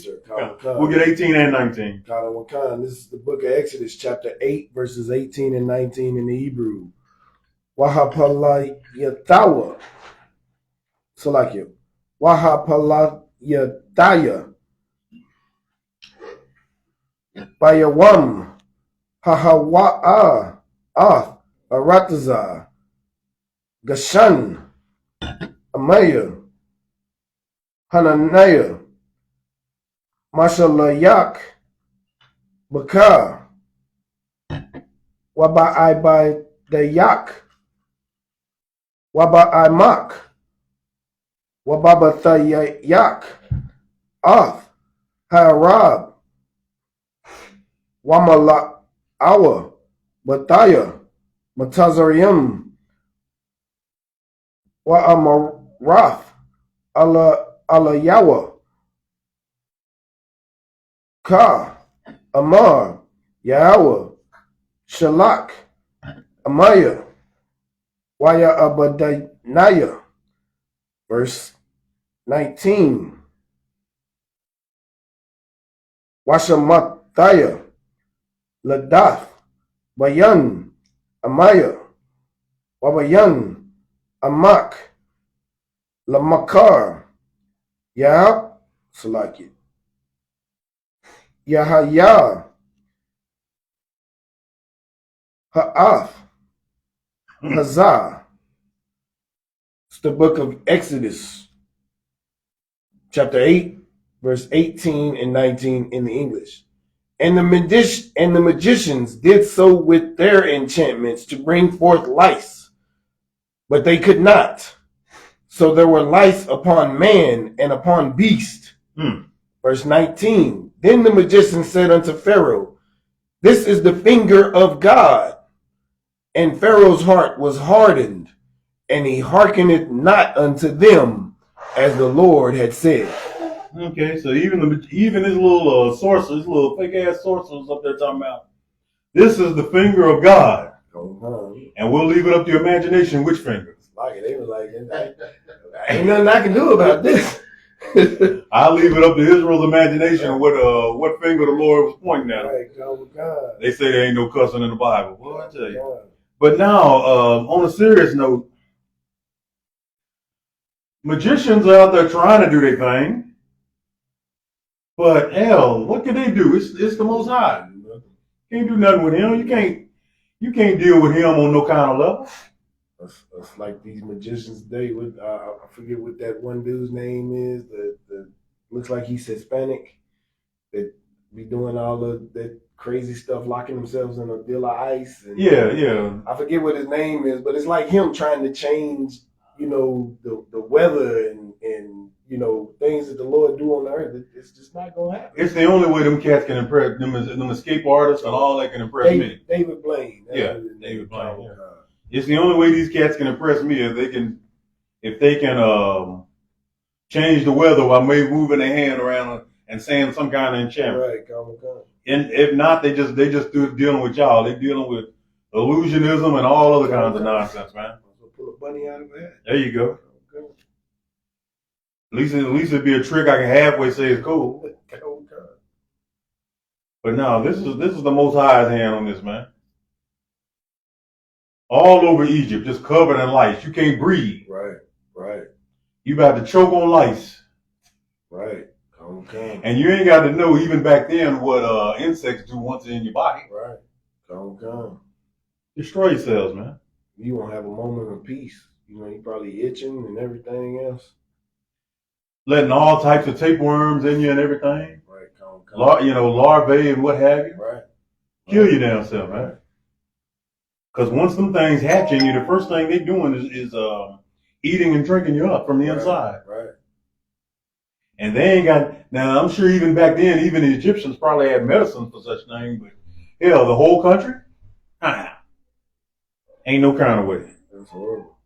We'll get 18 and 19. This is the book of Exodus, chapter 8, verses 18 and 19 in the Hebrew. Wahapalayatawa. So like you. Wahapalayataya. Bayawam. Hahawa'a. Arataza. Gashan. Amaya. Hananiah. Mashalayak. Bakar. Waba'ai Dayak. Waba'aimak. Wababathayak. Oth. Harab. Wamala'awa. Bathaya. Matazarium. Wa'amarath. Alayawa. Ka. Amar, Yahweh, Shalak, Amaya, Waya Abadaniah. Verse 19. Washamathiah, Ladath, Bayan, Amaya, Wabayan, Amak, Lamakar, Yahab, Salaki, Yahaya, Ha'af, Hazah. It's the book of Exodus, chapter 8, verse 18 and 19 in the English. And the magicians did so with their enchantments to bring forth lice, but they could not. So there were lice upon man and upon beast. Verse 19. Then the magician said unto Pharaoh, this is the finger of God. And Pharaoh's heart was hardened, and he hearkeneth not unto them, as the Lord had said. Okay, so even his little sorcerers, his little fake ass sorcerers up there talking about, this is the finger of God. And we'll leave it up to your imagination which finger. Like it, they was like, ain't nothing I can do about this. I'll leave it up to Israel's imagination what finger the Lord was pointing at. God. They say there ain't no cussing in the Bible. Well, I tell you. God. But now, on a serious note, magicians are out there trying to do their thing. But hell, what can they do? It's the Most High. Can't do nothing with him. You can't deal with him on no kind of level. It's like these magicians today. With I forget what that one dude's name is. The looks like he's Hispanic. That be doing all of that crazy stuff, locking themselves in a deal of ice. And, yeah. I forget what his name is, but it's like him trying to change, the weather and things that the Lord do on the earth. It's just not gonna happen. It's the only way them cats can impress them escape artists and all that can impress me. David Blaine. David Blaine. Yeah. It's the only way these cats can impress me if they can change the weather while maybe moving their hand around and saying some kind of enchantment. Right, come. And if not, they just dealing with y'all. They're dealing with illusionism and all other kinds of nonsense, man. Pull a bunny out of that. There you go. At least it'd be a trick I can halfway say it's cool. But no, this is the Most High's hand on this, man. All over Egypt, just covered in lice. You can't breathe. Right. You about to choke on lice. Right. Okay. And you ain't got to know even back then what insects do once they're in your body. Right. Come. Destroy yourselves, man. You won't have a moment of peace. You probably itching and everything else. Letting all types of tapeworms in you and everything. Right. Come. Larvae and what have you. Right. Kill your damn self, man. Because once them things hatch in you, the first thing they doing is eating and drinking you up from the inside. Right. And they ain't got, now I'm sure even back then, even the Egyptians probably had medicine for such things, but hell, the whole country? Ain't no kind of way. That's horrible.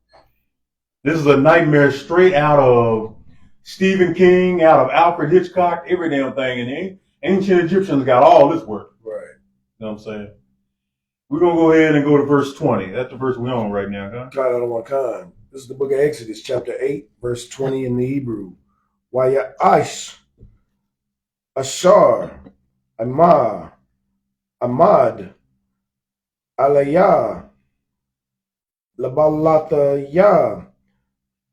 This is a nightmare straight out of Stephen King, out of Alfred Hitchcock, every damn thing. And the ancient Egyptians got all this work. Right. You know what I'm saying? We're going to go ahead and go to verse 20. That's the verse we're on right now, huh? This is the book of Exodus, chapter 8, verse 20 in the Hebrew. Waya'ash, Ashar, Amad, Alayah, Labalatayah,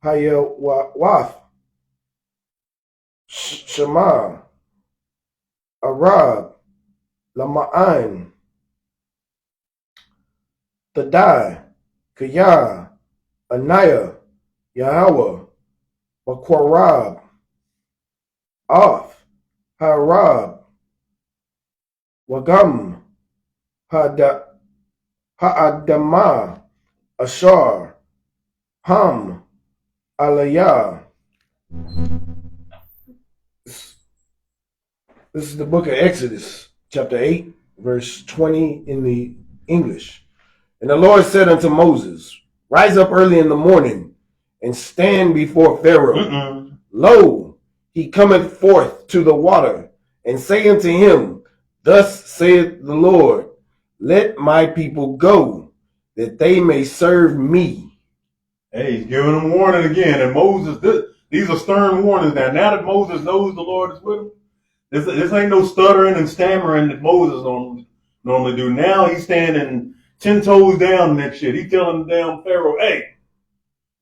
Hayawath, Shema, Arab, Lama'an, Tadai, Kaya, Anaya, Yahweh, Bakwarab, Off, Harab, Wagam, Ha'adama, Ashar, Ham, Alayah. This is the book of Exodus, chapter 8, verse 20 in the English. And the Lord said unto Moses, rise up early in the morning and stand before Pharaoh. Lo, he cometh forth to the water, and say unto him, Thus saith the Lord, let my people go, that they may serve me. Hey, he's giving them warning again. And Moses, these are stern warnings now. Now that Moses knows the Lord is with him, this ain't no stuttering and stammering that Moses normally do. Now he's standing 10 toes down in that shit. He's telling the damn Pharaoh, hey,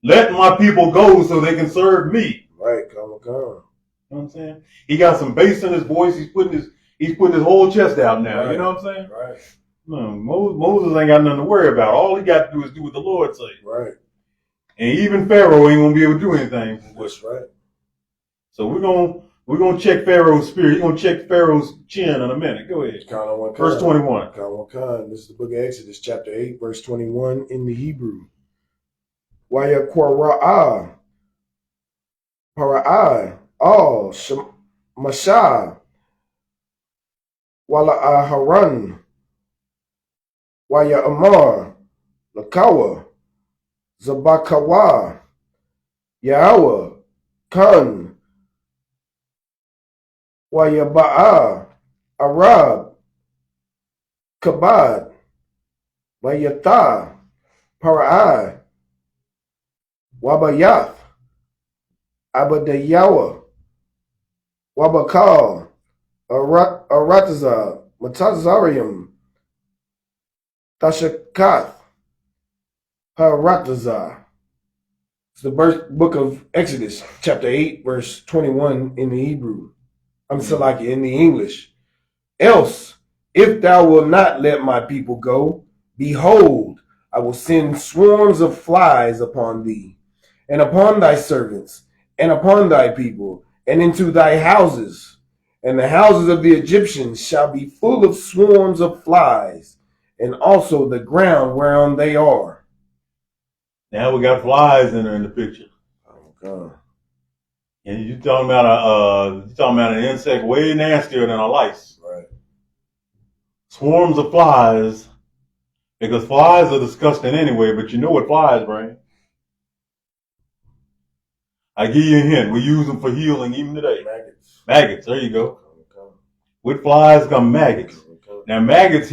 let my people go so they can serve me. Right, come. You know what I'm saying? He got some bass in his voice. He's putting his whole chest out now. Right. You know what I'm saying? Right. No, Moses ain't got nothing to worry about. All he got to do is do what the Lord says. Right. And even Pharaoh ain't gonna be able to do anything. That's right. So we're gonna check Pharaoh's spirit. You're gonna check Pharaoh's chin in a minute. Go ahead. Verse 21. This is the book of Exodus, chapter 8, verse 21 in the Hebrew. Waya Para'ah, all Mashah, Wala Aharan, Waya Amar, Lakawa, Zabakawa, Yahweh, Khan, Wayaba'a, Arab, Kabad, Wayatha, Para'ai, Wabayath, Abadayawa, Wabakal, Arataza, Matazarium, Tashakath, Harataza. It's the book of Exodus, chapter 8, verse 21 in the Hebrew. In the English. Else, if thou wilt not let my people go, behold, I will send swarms of flies upon thee, and upon thy servants, and upon thy people, and into thy houses. And the houses of the Egyptians shall be full of swarms of flies, and also the ground whereon they are. Now we got flies in the picture. Oh God. And you're talking about an insect way nastier than a lice. Right. Swarms of flies, because flies are disgusting anyway, but you know what flies bring. I give you a hint. We use them for healing even today. Maggots. There you go. Okay. With flies come maggots. Okay. Now maggots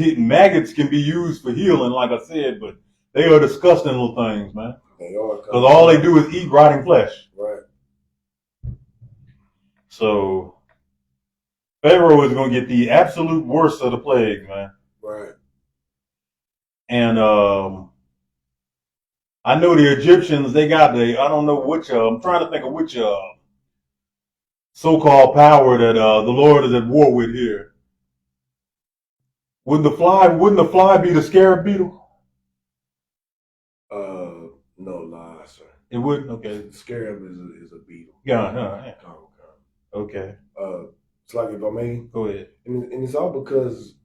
can be used for healing, like I said, but they are disgusting little things, man. They are. Because all they do is eat rotting flesh. Right. So Pharaoh is going to get the absolute worst of the plague, man. Right. And I know the Egyptians, I don't know which, I'm trying to think of which so-called power that the Lord is at war with here. Wouldn't the fly be the scarab beetle? No lie, sir. It wouldn't? Okay. The scarab is a beetle. Yeah. Okay. It's like, if I may. Go ahead. And it's all because,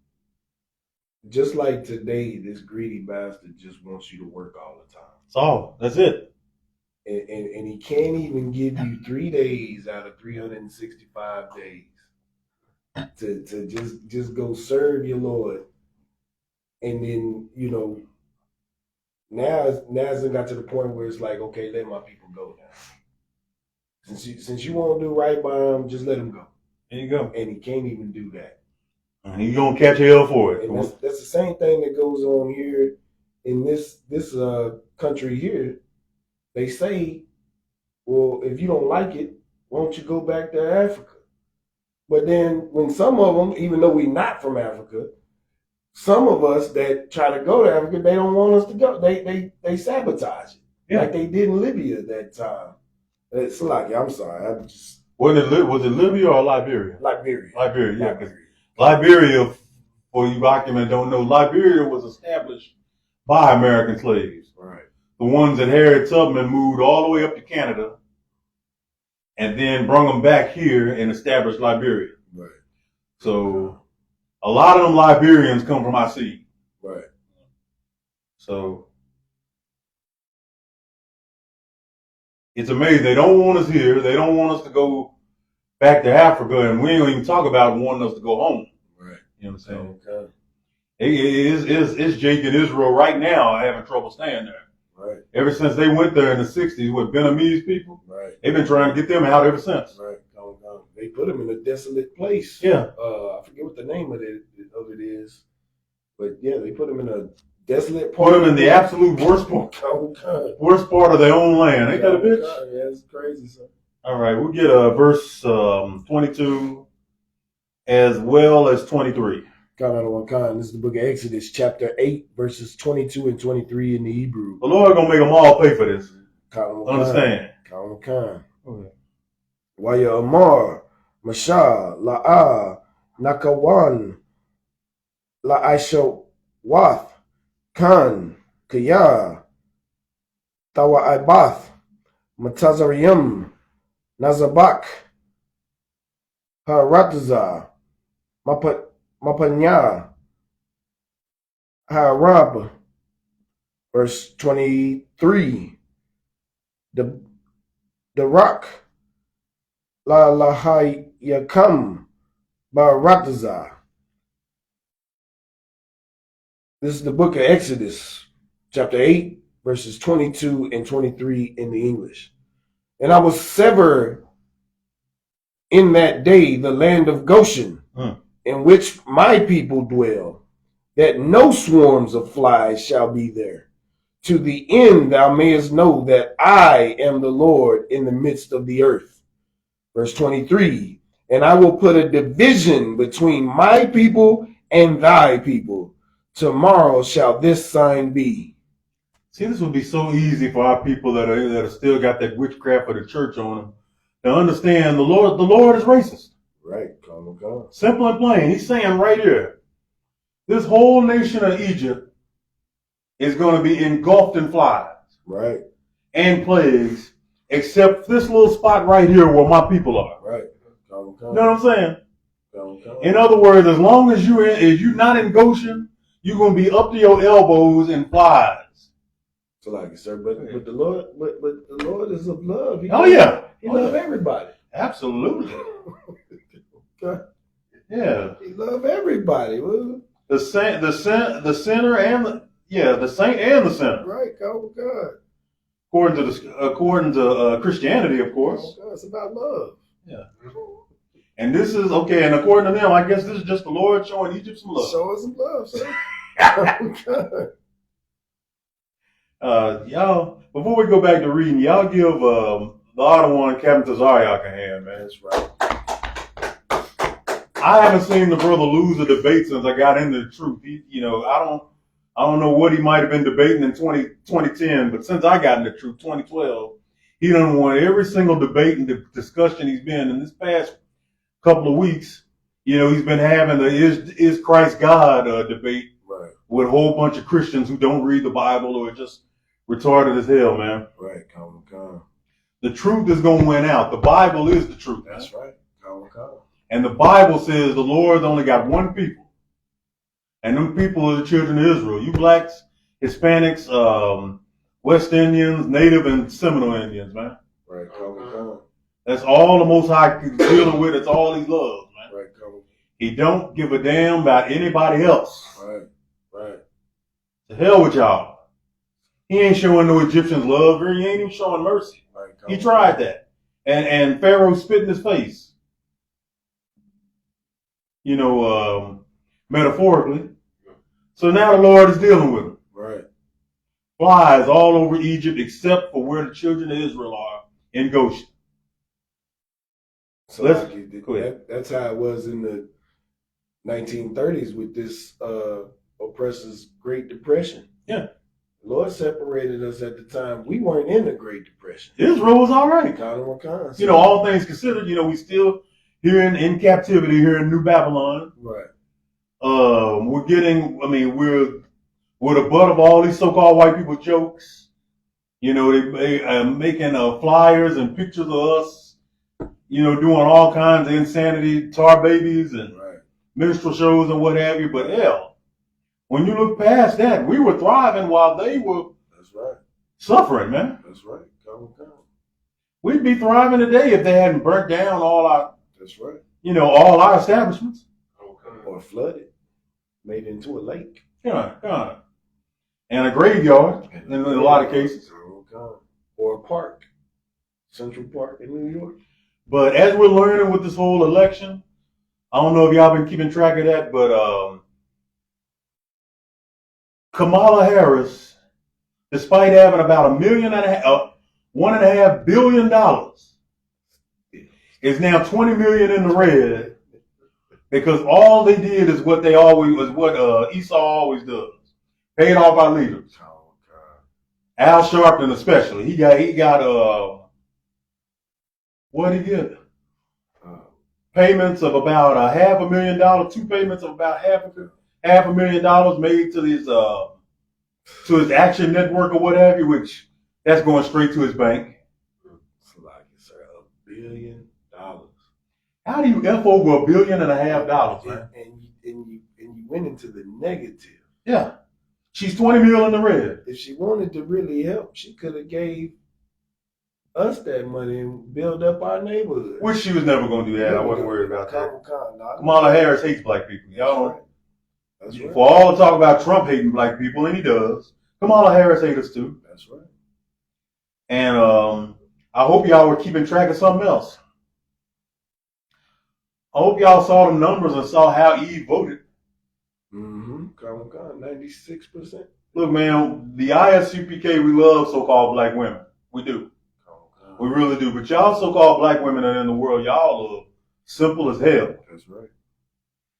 just like today, this greedy bastard just wants you to work all the time. That's it. And he can't even give you 3 days out of 365 days to just go serve your Lord. And then, now it's got to the point where it's like, okay, let my people go now. Since you won't do right by him, just let him go. There you go. And he can't even do that. And he's gonna catch hell for it. And that's the same thing that goes on here in this country here. They say, well, if you don't like it, why don't you go back to Africa? But then when some of them, even though we're not from Africa, some of us that try to go to Africa, they don't want us to go. They sabotage it. Yeah. Like they did in Libya at that time. It's like, I'm sorry. Was it Libya or Liberia? Liberia, yeah. Because Liberia, for you document don't know, Liberia was established by American slaves. Right. The ones that Harriet Tubman moved all the way up to Canada and then brought them back here and established Liberia. Right. So a lot of them Liberians come from our seed. Right. So it's amazing. They don't want us here. They don't want us to go back to Africa, and we ain't even talk about wanting us to go home. Right. You know what I'm saying? Okay. It's Jake and Israel right now having trouble staying there. Right. Ever since they went there in the 60s with Vietnamese people, right, they've been trying to get them out ever since. Right. They put them in a desolate place. Yeah. I forget what the name of it of it is. But yeah, they put them in a desolate part. Put them in the absolute worst part. Worst part of their own land. Ain't that a bitch? Yeah, it's crazy, son. All right, we'll get verse 22 as well as 23. This is the book of Exodus, chapter 8, verses 22 and 23 in the Hebrew. The Lord gonna make them all pay for this. Understand? Waya Amar, Masha, La'a, Nakawan, La'aisha Wath, Khan, Kaya, Tawa Ibath, Matazarium, Nazabak, Harataza, Mapanya, Harab. Verse 23. The rock, La Lahayakam, Barataza. This is the book of Exodus, chapter 8, verses 22 and 23 in the English. And I will sever in that day the land of Goshen, in which my people dwell, that no swarms of flies shall be there, to the end thou mayest know that I am the Lord in the midst of the earth. Verse 23, and I will put a division between my people and thy people. Tomorrow shall this sign be. See, this would be so easy for our people that are still got that witchcraft of the church on them to understand the Lord is racist. Right. Simple and plain. He's saying right here, this whole nation of Egypt is going to be engulfed in flies. Right. And plagues, except this little spot right here where my people are. Right. You know what I'm saying? In other words, as long as you're not in Goshen, you're going to be up to your elbows in flies. So like it, sir, but the Lord, but the Lord is of love. He loves everybody. Absolutely. Yeah. He loves everybody. The sinner and the saint and the sinner. Right. Oh God. According to Christianity, of course. Oh God, it's about love. Yeah. And this is okay. And according to them, I guess this is just the Lord showing Egypt some love. Show us some love, sir. Y'all, before we go back to reading, y'all give the other one, Captain Tazariak, a hand, man. That's right. I haven't seen the brother lose a debate since I got into the truth. I don't know what he might have been debating in 2010, but since I got into the truth, 2012, he done won every single debate and discussion he's been in this past couple of weeks. You know, he's been having the is Christ God debate with a whole bunch of Christians who don't read the Bible or are just retarded as hell, man. Right, come. The truth is going to win out. The Bible is the truth. That's right, come. And the Bible says the Lord's only got one people. And them people are the children of Israel. You blacks, Hispanics, West Indians, Native, and Seminole Indians, man. Right, come. That's all the Most High is dealing with. It's all he loves, man. Right, come. He don't give a damn about anybody else. Right. To hell with y'all. He ain't showing no Egyptians love, or he ain't even showing mercy. Right, he tried that. And Pharaoh spit in his face. You know, metaphorically. So now the Lord is dealing with him. Right. Flies all over Egypt except for where the children of Israel are in Goshen. So that's how it was in the 1930s with this oppressor's Great Depression. Yeah. The Lord separated us at the time. We weren't in the Great Depression. Israel was all right. You know, all things considered, you know, we still here in captivity here in New Babylon. Right. We're the butt of all these so-called white people jokes. You know, they making flyers and pictures of us, you know, doing all kinds of insanity, tar babies and minstrel shows and what have you. But hell, when you look past that, we were thriving while they were suffering, man. That's right. Come. We'd be thriving today if they hadn't burnt down all our, you know, all our establishments. Or flooded, made into a lake. Yeah. And a graveyard in a lot of cases. Or a park. Central Park in New York. But as we're learning with this whole election, I don't know if y'all been keeping track of that, but Kamala Harris, despite having about $1.5 billion, is now 20 million in the red because all they did is what Esau always does. Paid off our leaders. Oh, God. Al Sharpton especially. He got what did he get? Payments of about $500,000, 2 payments of about $500,000 made to his Action Network or what have you, which that's going straight to his bank. It's like $1 billion. How do you F over $1.5 billion, man? And you went into the negative. Yeah. She's 20 million in the red. If she wanted to really help, she could have gave us that money and build up our neighborhood. Which she was never going to do that. I wasn't worried about that. Kamala Harris hates black people. Y'all know. That's right. For all the talk about Trump hating black people, and he does, Kamala Harris hates us too. That's right. And I hope y'all were keeping track of something else. I hope y'all saw the numbers and saw how Eve voted. 96%. Look, man, the ISUPK, we love so-called black women. We do. We really do. But y'all so-called black women that are in the world, y'all are simple as hell. That's right.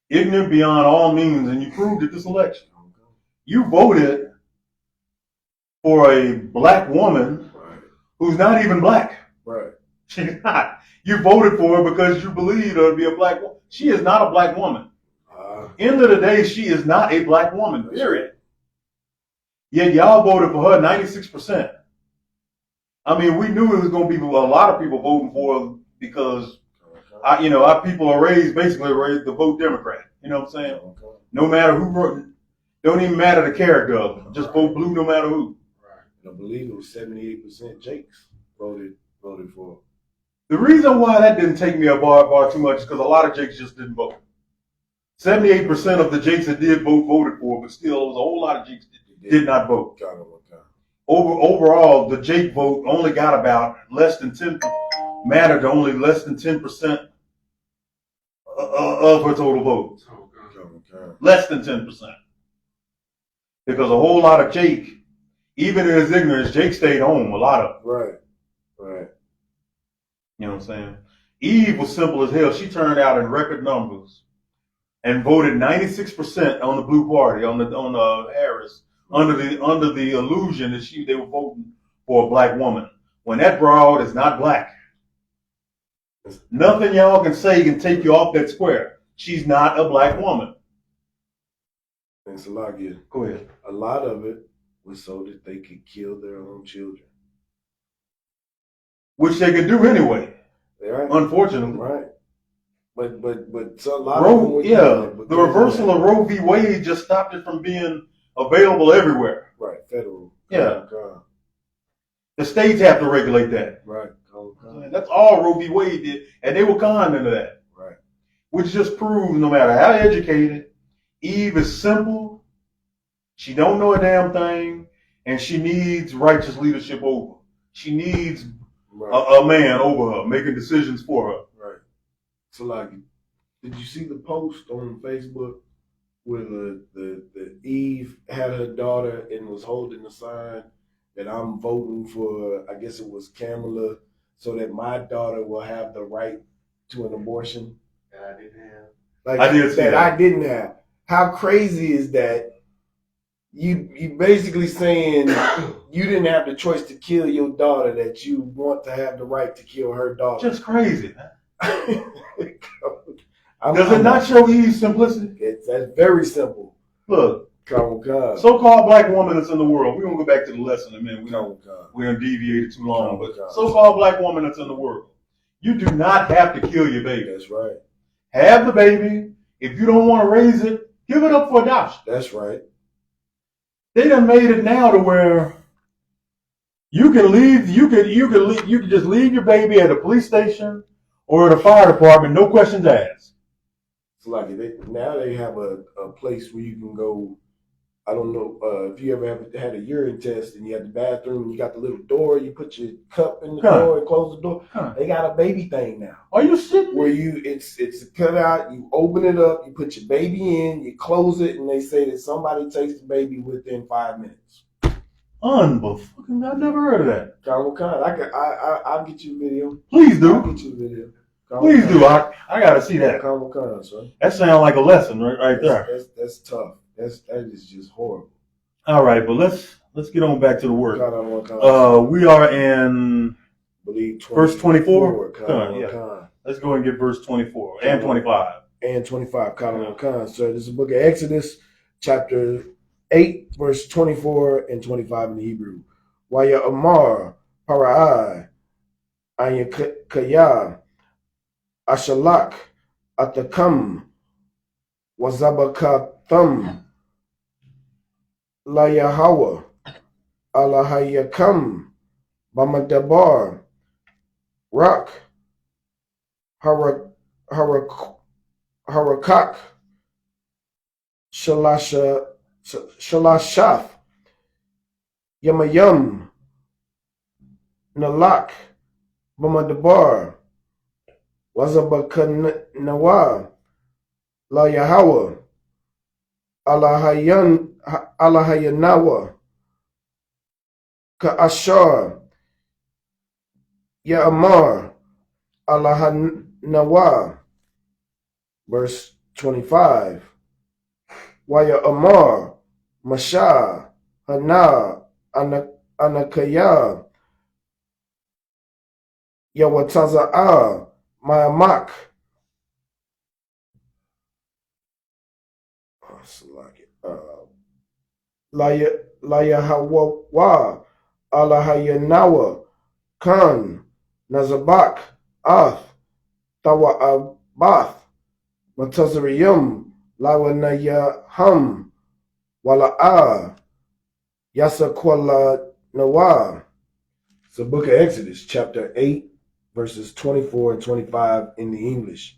Ignorant beyond all means, and you proved it this election. You voted for a black woman who's not even black. Right. She's not. You voted for her because you believed her to be a black woman. She is not a black woman. End of the day, she is not a black woman, period. Yet y'all voted for her 96%. I mean, we knew it was going to be a lot of people voting for her because, our people are raised to vote Democrat. You know what I'm saying? No matter who wrote, don't even matter the character of them. Just vote blue no matter who. Right. I believe it was 78% Jakes voted for her. The reason why that didn't take me a bar too much is because a lot of Jakes just didn't vote. 78% of the Jakes that did vote voted for, but still, there was a whole lot of Jakes that did not vote. Overall, the Jake vote only got about mattered to only less than 10% of her total votes. Less than 10%. Because a whole lot of Jake, even in his ignorance, Jake stayed home, a lot of them. Right. You know what I'm saying? Eve was simple as hell. She turned out in record numbers and voted 96% on the blue party, on the Harris, under the illusion that they were voting for a black woman. When that broad is not black. Nothing y'all can say can take you off that square. She's not a black woman. Thanks a lot, Gil. Go ahead. A lot of it was so that they could kill their own children. Which they could do anyway. Right. Unfortunately. Right. But so a lot of them the reversal of Roe v. Wade just stopped it from being available everywhere. Right, federal. Yeah. The states have to regulate that. Right. That's all Roe v. Wade did, and they were conned into that. Right. Which just proves no matter how educated, Eve is simple, she don't know a damn thing, and she needs righteous leadership over her. She needs a man over her, making decisions for her. Right. So, like, did you see the post on Facebook where the Eve had her daughter and was holding the sign that I'm voting for, I guess it was Kamala, so that my daughter will have the right to an abortion? That I didn't have. Like, I did see that. I didn't have. How crazy is that? You basically saying you didn't have the choice to kill your daughter, that you want to have the right to kill her daughter. Just crazy, man. Does it not show Eve's simplicity? That's very simple. Look, so-called black woman that's in the world. We're going to go back to the lesson in a minute. We're going to deviate too long. But so-called black woman that's in the world. You do not have to kill your baby. That's right. Have the baby. If you don't want to raise it, give it up for adoption. That's right. They done made it now to where you can just leave your baby at a police station or at a fire department, no questions asked. So like now they have a place where you can go I don't know if you ever had a urine test and you had the bathroom and you got the little door, you put your cup in the door and close the door. They got a baby thing now. Are you shitting? Where it's cut out, you open it up, you put your baby in, you close it, and they say that somebody takes the baby within 5 minutes. Unbelievable. I've never heard of that. I'll get you a video. Please do. I'll get you a video. Please do. I gotta see that. Son. That sounds like a lesson right there. That's tough. That is just horrible. All right, but let's get on back to the word. We are in verse 24. Let's go and get verse 24 and 25. And 25. So this is the book of Exodus, chapter 8, verse 24 and 25 in the Hebrew. Waya Amar Parai Ayakaya Ashalak Atakam Wazabakatham La Yahawa Alahayakam Bamadabar Rak Harakak Shalashaf Yamayam Nalak Bamadabar Wazabakanawa La Yahawa Alahayanawa Ka'ashar Ya'amar Alahanawa. Verse 25. Waya Amar Masha Hana Anakaya Yawataza'a Mayamak. Laya Hawa Alahayanawa Khan Nazabak Ath Tawa Abath Matazariyum Lawanayaham Wala'a Yasakwala Nawa. It's the book of Exodus, chapter 8, verses 24 and 25 in the English.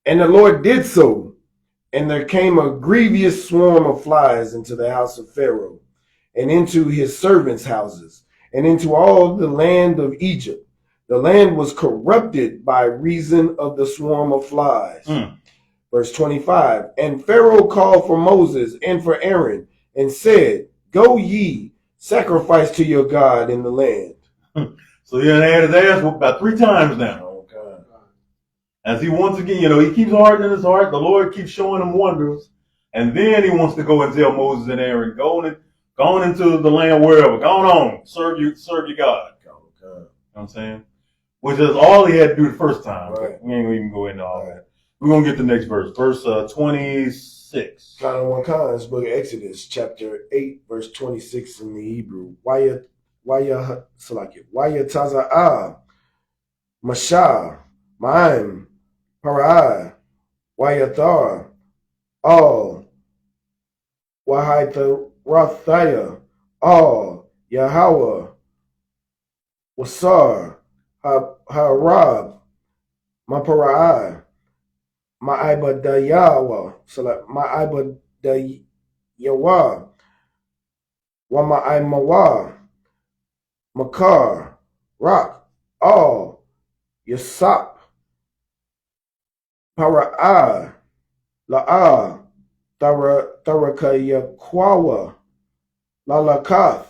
And the Lord did so, and there came a grievous swarm of flies into the house of Pharaoh, and into his servants' houses, and into all the land of Egypt. The land was corrupted by reason of the swarm of flies. Verse 25, and Pharaoh called for Moses and for Aaron, and said, Go ye, sacrifice to your God in the land. So he had his ass whooped about 3 times now. Okay. As he once again, he keeps hardening his heart. The Lord keeps showing him wonders. And then he wants to go and tell Moses and Aaron, go on into the land wherever. Go on, serve your God. Okay. You know what I'm saying? Which is all he had to do the first time. Right. We ain't gonna even go into all that. We're going to get the next verse. Verse 26. This book of Exodus, chapter 8, verse 26 in the Hebrew. Waya Taza'a Masha Ma'im Parai Waya Thar All Wahita Rathaya All Yahweh Wasar Harab Maparai Ma'ibadayawa, Ma'ibadayawa, Wama'aimawa, Makar, Rock, All, Yasap, Para'a, La'a, Tarakayakwawa, Lalakath,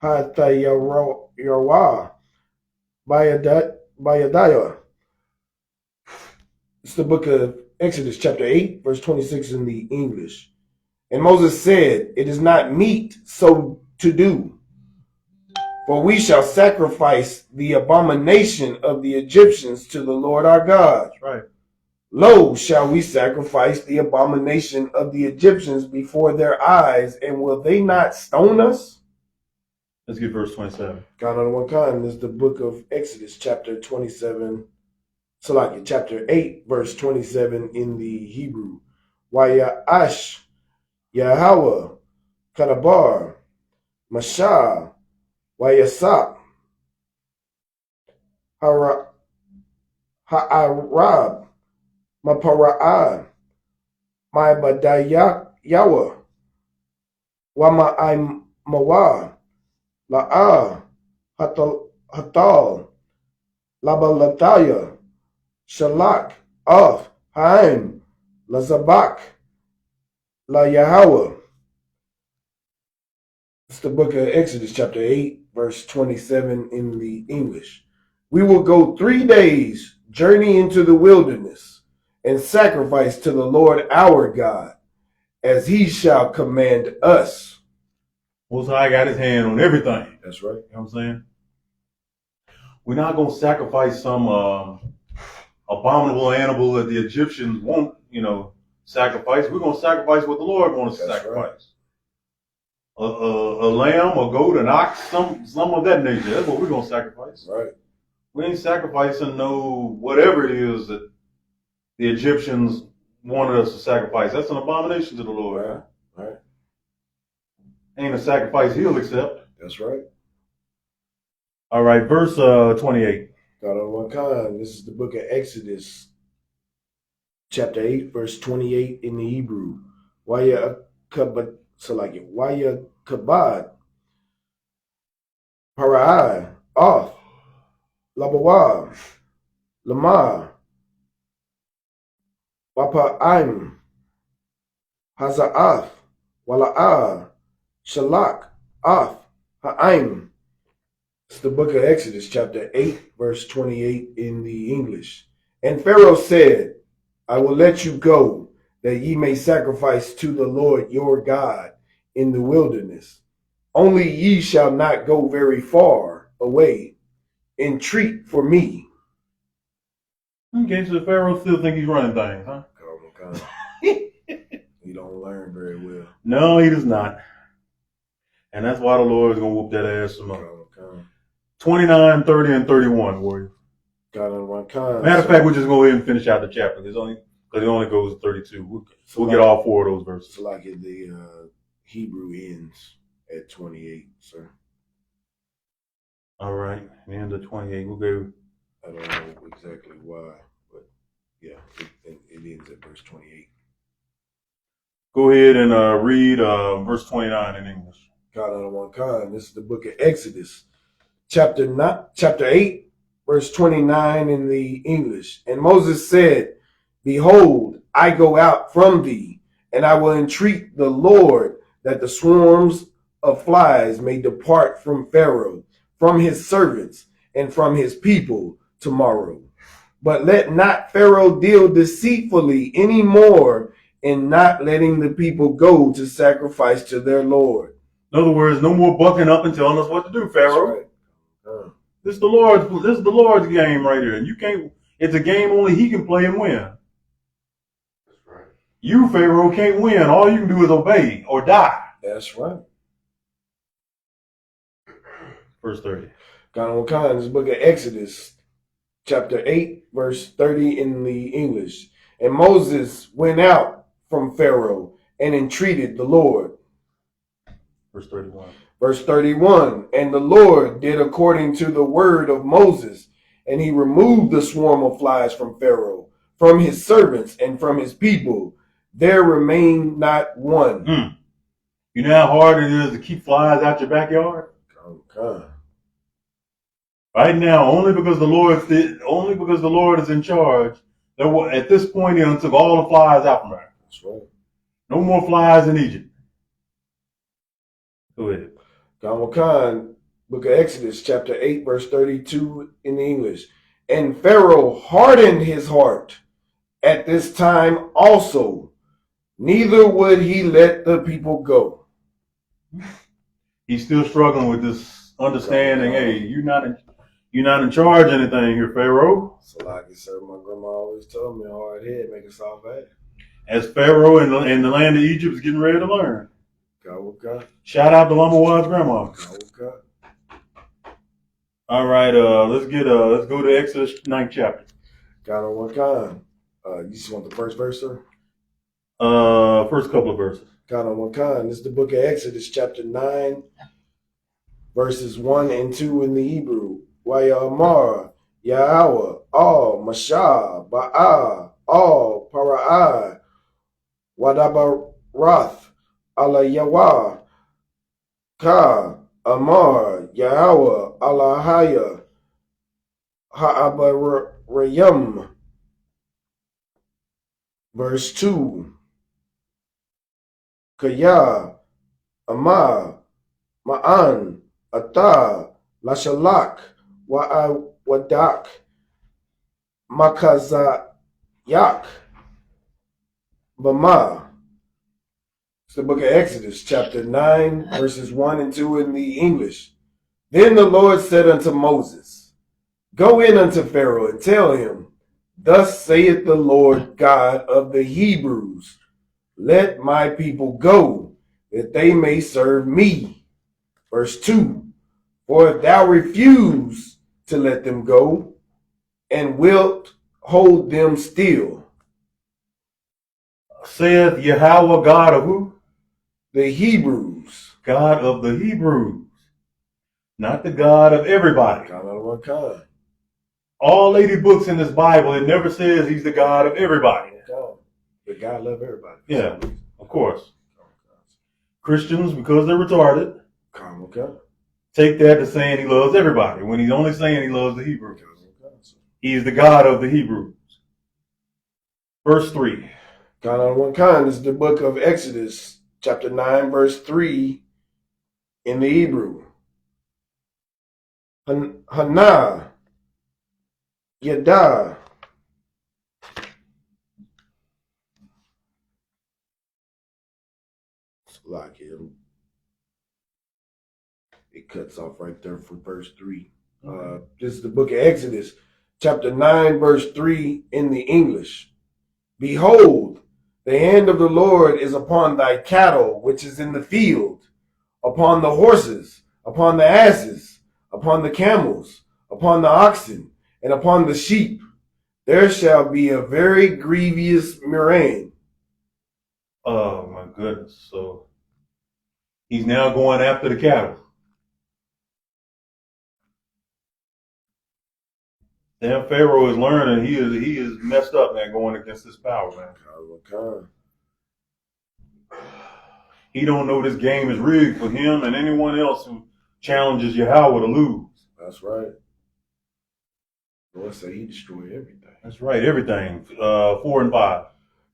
Hatayarawa, Bayadaya. It's the book of Exodus, chapter 8, verse 26 in the English. And Moses said, It is not meet so to do, for we shall sacrifice the abomination of the Egyptians to the Lord our God. Right. Lo, shall we sacrifice the abomination of the Egyptians before their eyes, and will they not stone us? Let's get verse 27. God on one kind is the book of Exodus, chapter 27. Chapter 8, verse 27 in the Hebrew. Waya Ash, Yahweh, Kadabar, Masha, Wayasap, Ha'arab, Mapara'ah, Ma'ibadayawa, Wama I'm Mawa, La'a, Hatal, Labalataya, Shalak, Of, Haim, Lazabak, La Yahweh. It's the book of Exodus, chapter 8, verse 27 in the English. We will go 3 days journey into the wilderness and sacrifice to the Lord our God, as he shall command us. Most High got his hand on everything. That's right. You know what I'm saying? We're not going to sacrifice some abominable animal that the Egyptians won't, sacrifice. We're going to sacrifice what the Lord wants to sacrifice. Right. A lamb, a goat, an ox, some of that nature. That's what we're going to sacrifice. Right. We ain't sacrificing no whatever it is that the Egyptians wanted us to sacrifice. That's an abomination to the Lord. Right. Right. Ain't a sacrifice he'll accept. That's right. All right, verse 28. God on one kind. This is the book of Exodus, chapter 8, verse 28 in the Hebrew. Waya kabad, Parai, Off, Labawa, Lama, Wapa'im, Haza'af, Wala'ah, Shalak, Af, Ha'im. It's the book of Exodus, chapter 8, verse 28 in the English. And Pharaoh said, I will let you go, that ye may sacrifice to the Lord your God in the wilderness. Only ye shall not go very far away. Entreat for me. Okay, so Pharaoh still think he's running things, huh? Oh, he don't learn very well. No, he does not. And that's why the Lord is going to whoop that ass some more. 29, 30, and 31, warrior. God on one kind. Matter of fact, we're just going to go ahead and finish out the chapter. Because it only goes to 32. We'll get all 4 of those verses. So like the Hebrew ends at 28, sir. All right. The end of 28. We'll go. I don't know exactly why, but yeah, it ends at verse 28. Go ahead and read verse 29 in English. God on one kind. This is the book of Exodus, chapter 8, verse 29 in the English. And Moses said, Behold, I go out from thee, and I will entreat the Lord that the swarms of flies may depart from Pharaoh, from his servants, and from his people tomorrow. But let not Pharaoh deal deceitfully any more in not letting the people go to sacrifice to their Lord. In other words, no more bucking up and telling us what to do, Pharaoh. Right. This is the Lord's game right here. And you can't. It's a game only he can play and win. That's right. You, Pharaoh, can't win. All you can do is obey or die. That's right. Verse 30. God on kind. This book of Exodus, chapter 8, verse 30 in the English. And Moses went out from Pharaoh and entreated the Lord. Verse 31. Verse 31. And the Lord did according to the word of Moses, and he removed the swarm of flies from Pharaoh, from his servants, and from his people. There remained not one. You know how hard it is to keep flies out your backyard? Okay. Right now, only because the Lord is in charge. At this point, he took all the flies out from there. That's right. No more flies in Egypt. Go ahead. Khan, book of Exodus, chapter 8, verse 32 in English. And Pharaoh hardened his heart at this time also, neither would he let the people go. He's still struggling with this understanding. Hey, you're not in charge of anything here, Pharaoh. So like you said, my grandma always told me, hard head make a soft head. As Pharaoh in the land of Egypt is getting ready to learn. Okay. Shout out to Lumberwad's grandma. Okay. All right, let's go to Exodus 9th chapter. God on one kind. You just want the first verse, sir? First couple of verses. God on one kind. This is the book of Exodus, chapter 9, verses 1 and 2 in the Hebrew. Waya Amar, Yahweh, all Mashah, Ba'ah, all Para'ah, Wadabarath, Allah Yahweh, Ka Amar Yahweh Allahaya Ha'abarayam. Verse 2. Kaya Amar Ma'an Ata Lashalak Wadak Makazayak Bama. It's the book of Exodus, chapter 9, verses 1 and 2 in the English. Then the Lord said unto Moses, Go in unto Pharaoh and tell him, Thus saith the Lord God of the Hebrews, Let my people go, that they may serve me. Verse 2. For if thou refuse to let them go, and wilt hold them still, saith Yahweh, God of who? The Hebrews. God of the Hebrews. Not the God of everybody. God of what kind? All 80 books in this Bible, it never says he's the God of everybody. But God loves everybody. Yeah, of course. Christians, because they're retarded, take that as saying he loves everybody, when he's only saying he loves the Hebrews. He is the God of the Hebrews. Verse 3. God of one kind is the book of Exodus, chapter 9, verse 3 in the Hebrew. Hana, Yada. Like him. It cuts off right there from verse 3. This is the book of Exodus, chapter 9, verse 3 in the English. Behold, the hand of the Lord is upon thy cattle, which is in the field, upon the horses, upon the asses, upon the camels, upon the oxen, and upon the sheep. There shall be a very grievous murrain. Oh my goodness. So he's now going after the cattle. Damn, Pharaoh is learning. He is messed up, man, going against this power, man. He don't know this game is rigged for him and anyone else who challenges Yahweh to lose. That's right. Lord say he destroyed everything. That's right, everything. 4 and 5.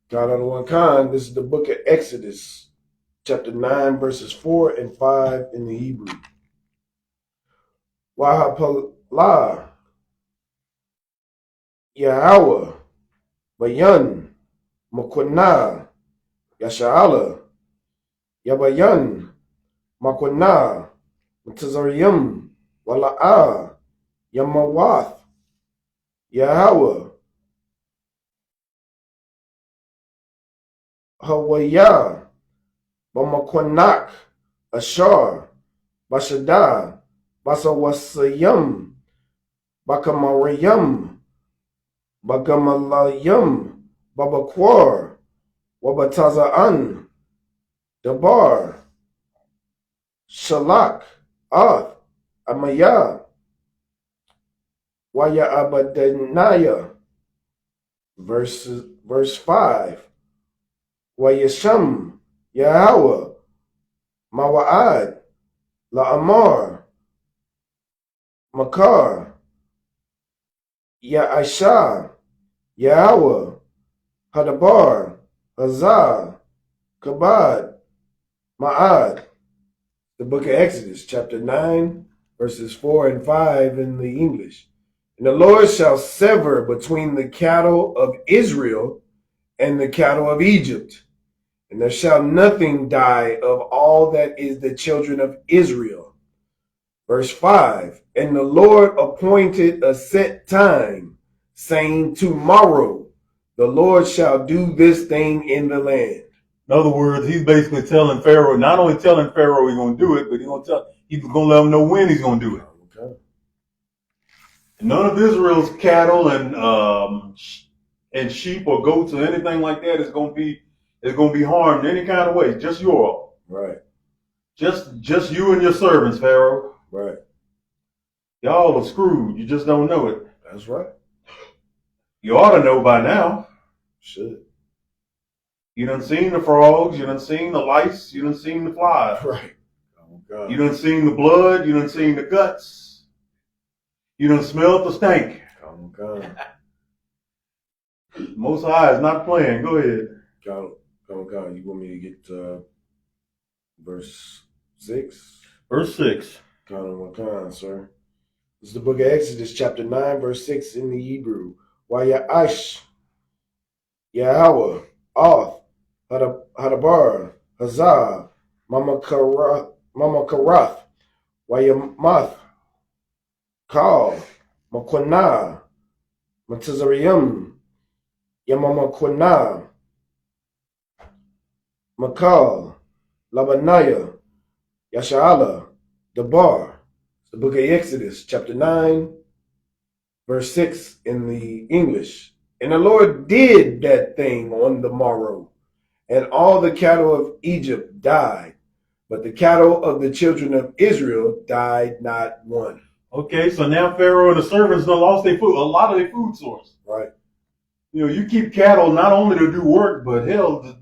God of one kind. This is the book of Exodus, chapter 9, verses 4 and 5 in the Hebrew. Wahapalah Yahweh Bayan Makwana Yasha'ala Yabayan Makwana Mutazariyam Wala'a Yamawath Yahweh Hawaya Bamakwanak Ashar Bashada Basawasayam Bakamarayam Bagamalayam Babakwar Wabataza'an Dabar Shalak Ath Amaya Waya Abadanaya. Verse 5. Wayasham Yahweh Mawa'ad La'amar Makar Ya'asha Yahweh Hadabar Hazah Kabad Ma'ad. The book of Exodus, chapter 9, verses 4 and 5 in the English. And the Lord shall sever between the cattle of Israel and the cattle of Egypt, and there shall nothing die of all that is the children of Israel. Verse 5. And the Lord appointed a set time, saying, Tomorrow the Lord shall do this thing in the land. In other words, he's basically telling Pharaoh, not only telling Pharaoh he's going to do it, but he's going to let him know when he's going to do it. Okay. None of Israel's cattle and sheep or goats or anything like that is going to be harmed in any kind of way. Just you all. Right. Just you and your servants, Pharaoh. Right. Y'all are screwed. You just don't know it. That's right. You ought to know by now. Should. You done seen the frogs. You done seen the lice. You done seen the flies. Right. You done seen the blood. You done seen the guts. You done smelled the stank. Oh, God. Most High is not playing. Go ahead. God. You want me to get verse 6? Verse 6. God, sir. This is the book of Exodus, chapter 9, verse 6 in the Hebrew. Waya'ash, Yahweh, Oth, Hadabar, Hazah, Mama Karath, Wayamath, Kal, Makwana, Matazarium, Yamamakwana, Makal, Labanaya, Yasha'ala, Dabar. The book of Exodus, chapter 9, verse 6 in the English. And the Lord did that thing on the morrow, and all the cattle of Egypt died, but the cattle of the children of Israel died not one. Okay, so now Pharaoh and the servants done lost their food, a lot of their food source. Right. You know, you keep cattle not only to do work, but hell,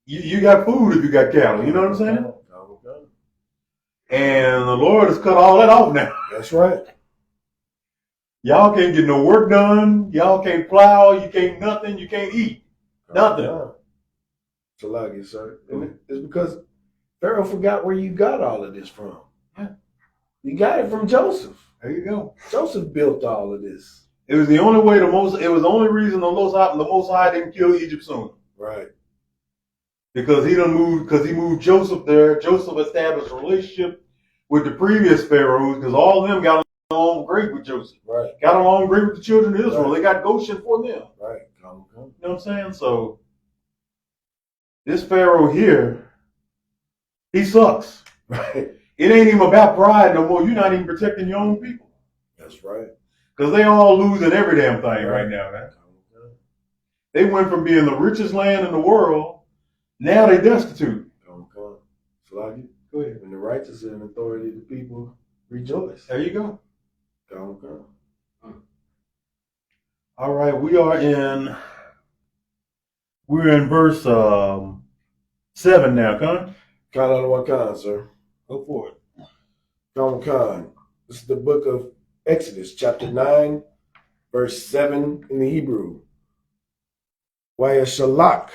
you got food if you got cattle. You know what I'm saying? And the Lord has cut all that off now. That's right. Y'all can't get no work done. Y'all can't plow. You can't nothing. You can't eat. Nothing. It's a lot, sir. And it's because Pharaoh forgot where you got all of this from. Yeah. You got it from Joseph. There you go. Joseph built all of this. It was the only way it was the only reason the Most High didn't kill Egypt sooner. Right. Because he moved Joseph there. Joseph established a relationship with the previous pharaohs because all of them got along great with Joseph. Right. Got along great with the children of Israel. Right. They got Goshen for them. Right. You know what I'm saying? So this Pharaoh here, he sucks. Right. It ain't even about pride no more. You're not even protecting your own people. That's right. Because they all losing every damn thing right now, man. They went from being the richest land in the world, now they destitute. Sluggy. Go ahead. When the righteous and authority of the people rejoice. There you go. Go. All right, we're in verse 7 now, Con. Con on one con, sir. Go for it. Con. This is the book of Exodus, chapter 9, verse 7 in the Hebrew. Wayashalak,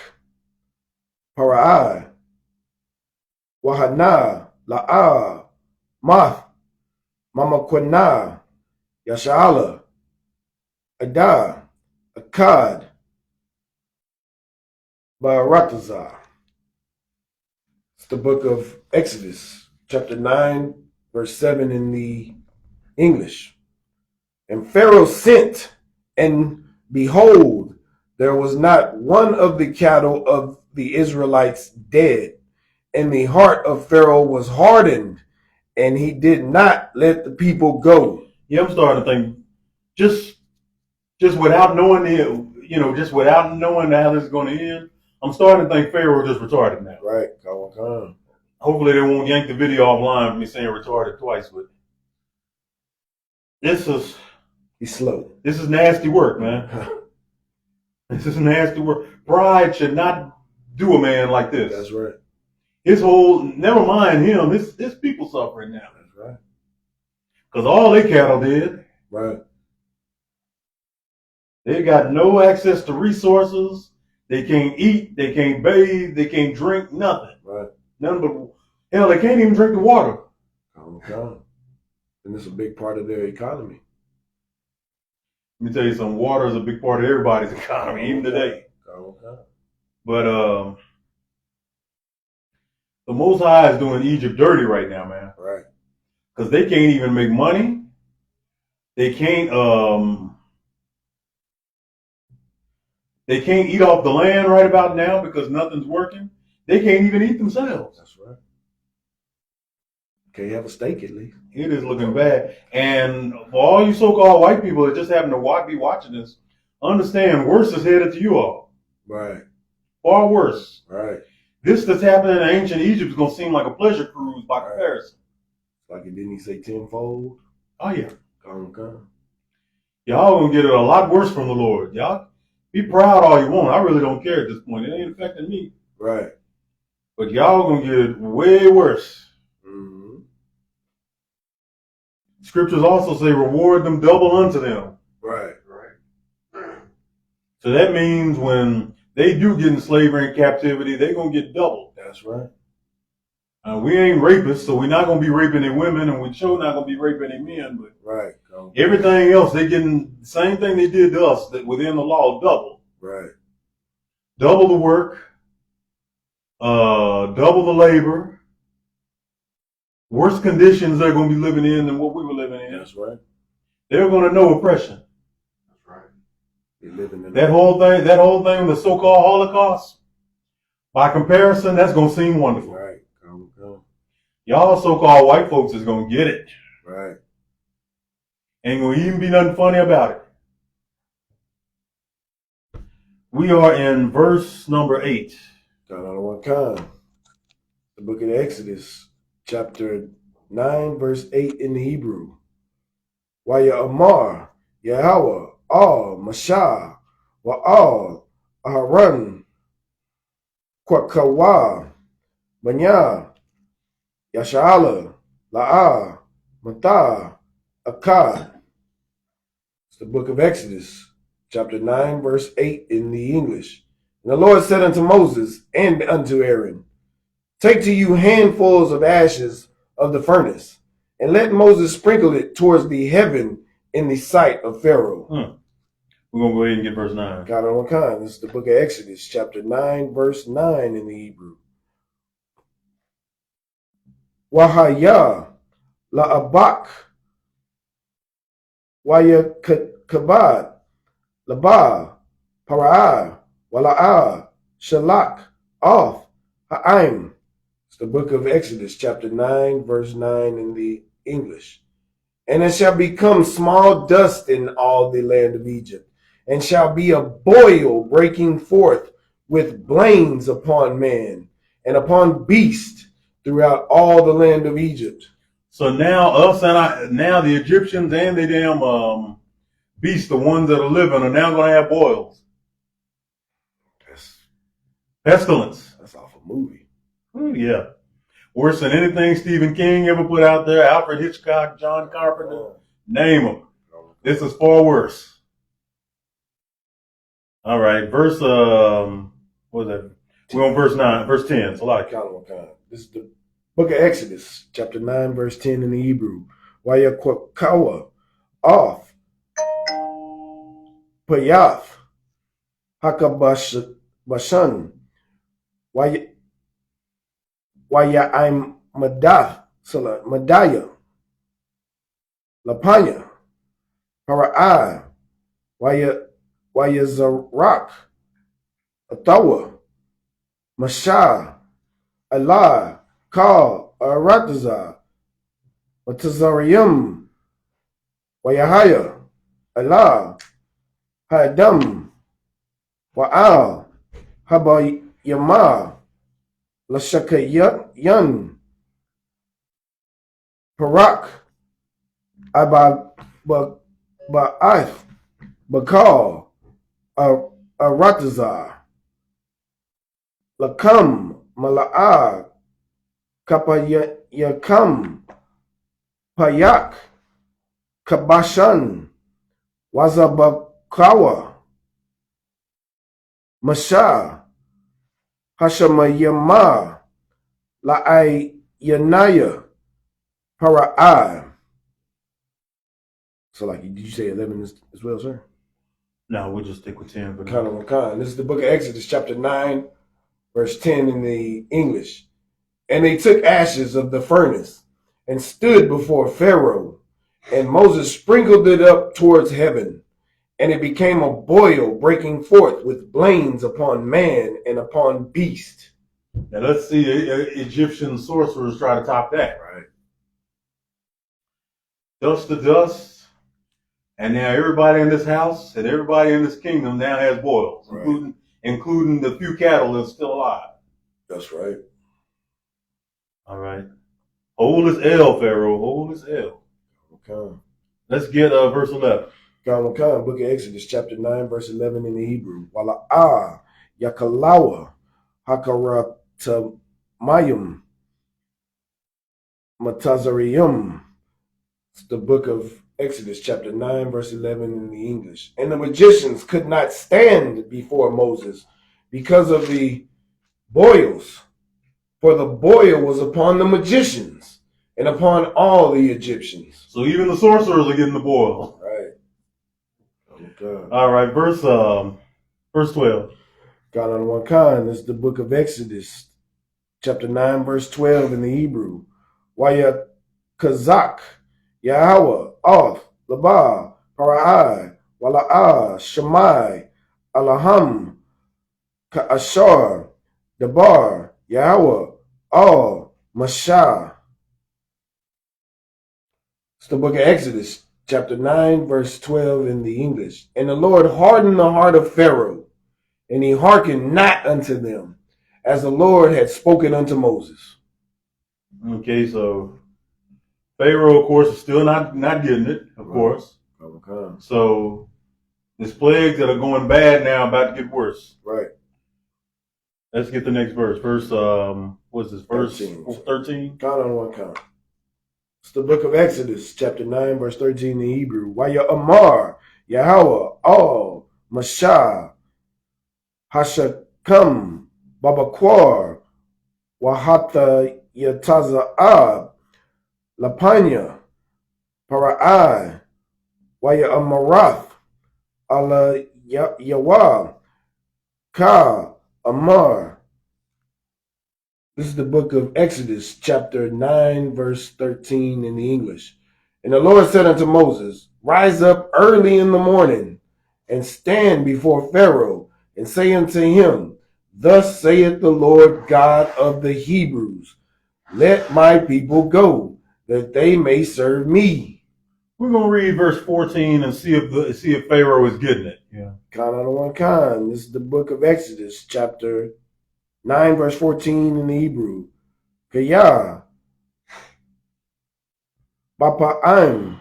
Para'ai, Wahana, La'ah, Math, Mamakwana, Yasha'ala, Adah, Akkad, Baratazah. It's the book of Exodus, chapter 9, verse 7 in the English. And Pharaoh sent, and behold, there was not one of the cattle of the Israelites dead. And the heart of Pharaoh was hardened, and he did not let the people go. Yeah, I'm starting to think, just without knowing just without knowing how this is going to end, I'm starting to think Pharaoh just retarded now. Right. Hopefully they won't yank the video offline from me saying retarded twice, but he's slow. This is nasty work, man. This is nasty work. Pride should not do a man like this. That's right. Never mind him, this people suffering now. That's right. Because all they cattle did. Right. They got no access to resources. They can't eat. They can't bathe. They can't drink nothing. Right. None but, hell, they can't even drink the water. Okay. And it's a big part of their economy. Let me tell you something. Water is a big part of everybody's economy, even today. Okay. But the Most High is doing Egypt dirty right now, man. Right. Because they can't even make money. They can't eat off the land right about now because nothing's working. They can't even eat themselves. That's right. Can't have a steak at least. It is looking bad. And for all you so-called white people that just happen to be watching this, understand worse is headed to you all. Right. Far worse. Right. This that's happening in ancient Egypt is going to seem like a pleasure cruise by comparison. Like it didn't he say tenfold? Oh, yeah. Come. Y'all going to get it a lot worse from the Lord. Y'all be proud all you want. I really don't care at this point. It ain't affecting me. Right. But y'all going to get it way worse. Mm-hmm. Scriptures also say, reward them double unto them. Right. So that means when they do get in slavery and captivity, they're going to get double. That's right. We ain't rapists, so we're not going to be raping any women, and we're sure not going to be raping any men. But right. Everything else, they getting the same thing they did to us, that within the law, double. Right. Double the work, double the labor, worse conditions they're going to be living in than what we were living in. That's right. They're going to know oppression. That's right. They're living in that whole thing, the so-called Holocaust, by comparison, that's going to seem wonderful. Right. Y'all so-called white folks is going to get it. Right. Ain't going to even be nothing funny about it. We are in verse number 8. God on one kind. The book of Exodus, chapter 9, verse 8 in the Hebrew. Waya Amar, Yahweh, Al, Mashah, Wa'al, Aharon, Kwakawa, Banya, Yasha'ala, La'ah, Matah, Akkad. It's the book of Exodus, chapter 9, verse 8 in the English. And the Lord said unto Moses and unto Aaron, take to you handfuls of ashes of the furnace, and let Moses sprinkle it towards the heaven in the sight of Pharaoh. We're going to go ahead and get verse 9. God on one kind. This is the book of Exodus, chapter 9, verse 9 in the Hebrew. Wahaya la'abak waya kabad laba para'ah wala'ah shalak off ha'aim. It's the book of Exodus, chapter 9, verse 9 in the English. And it shall become small dust in all the land of Egypt, and shall be a boil breaking forth with blains upon man and upon beast throughout all the land of Egypt. So now now the Egyptians and the damn beasts, the ones that are living, are now going to have boils. Pestilence. That's off a movie. Yeah. Worse than anything Stephen King ever put out there, Alfred Hitchcock, John Carpenter, name them. This is far worse. All right, verse, what was that? We're on verse 9, verse 10. It's a lot of count. This is the book of Exodus, chapter 9, verse 10 in the Hebrew. Wayakwakawa, off, Payath, Hakabashan, Waya I'm Madath, Madaya, Lapanya, Para'ai, Waya Zarak, Atawa, Mashah, Allah, Kal, Arataza, Matazarium, Wayahaya, Allah, Hadam, Wa'al, Habayama, Lashakayan, Parak, Ababa'ath, Bakal, Aratazar, Lakam, Mala'ah, Kapayakam, Payak, Kabashan, Wazabakawa, Masha, Hashamayama, La'ayanaya, Para'ai. So, like, did you say 11 as well, sir? No, we'll just stick with 10. This is the book of Exodus, chapter 9, verse 10 in the English. And they took ashes of the furnace and stood before Pharaoh, and Moses sprinkled it up towards heaven, and it became a boil breaking forth with blains upon man and upon beast. Now let's see Egyptian sorcerers try to top that. Right. Dust to dust, and now everybody in this house and everybody in this kingdom now has boils, right, including the few cattle that's still alive. That's right. All right. Hold as L, Pharaoh. Hold as L. Okay. Let's get verse 11. Book of Exodus, chapter 9, verse 11 in the Hebrew. Wala'ah, Yakalawa, Hakaratamayim, Matazarium, It's the book of Exodus, chapter 9, verse 11 in the English. And the magicians could not stand before Moses because of the boils, for the boil was upon the magicians and upon all the Egyptians. So even the sorcerers are getting the boil. Right. Okay. All right, verse 12. God on one kind. This is the book of Exodus, chapter 9, verse 12 in the Hebrew. Waya Kazak, Yahweh, Oth, Labah, Parai, Wala'ah, Shemai, Alaham, Ka'ashar, Dabar, Yahweh, Al, Mashah. It's the book of Exodus, chapter 9, verse 12 in the English. And the Lord hardened the heart of Pharaoh, and he hearkened not unto them, as the Lord had spoken unto Moses. Okay, so Pharaoh, of course, is still not getting it, of course. Okay. So there's plagues that are going bad now, about to get worse. Right. Let's get the next verse. Verse, what's this? Verse 13? Count on one count. It's the book of Exodus, chapter 9, verse 13 in Hebrew. Waya Amar, Yahweh, Al, Mashah, Hashakam, Babakwar, Wahata Yataza'ab, Lapanya, Parai, Waya Amarath, Ala Yawab, Ka, Amar. This is the book of Exodus, chapter 9, verse 13 in the English. And the Lord said unto Moses, Rise up early in the morning, and stand before Pharaoh, and say unto him, Thus saith the Lord God of the Hebrews, Let my people go, that they may serve me. We're going to read verse 14 and see if Pharaoh is getting it. Yeah. Kind on one kind. This is the book of Exodus, chapter 9, verse 14 in the Hebrew. Kaya, Bapa'im,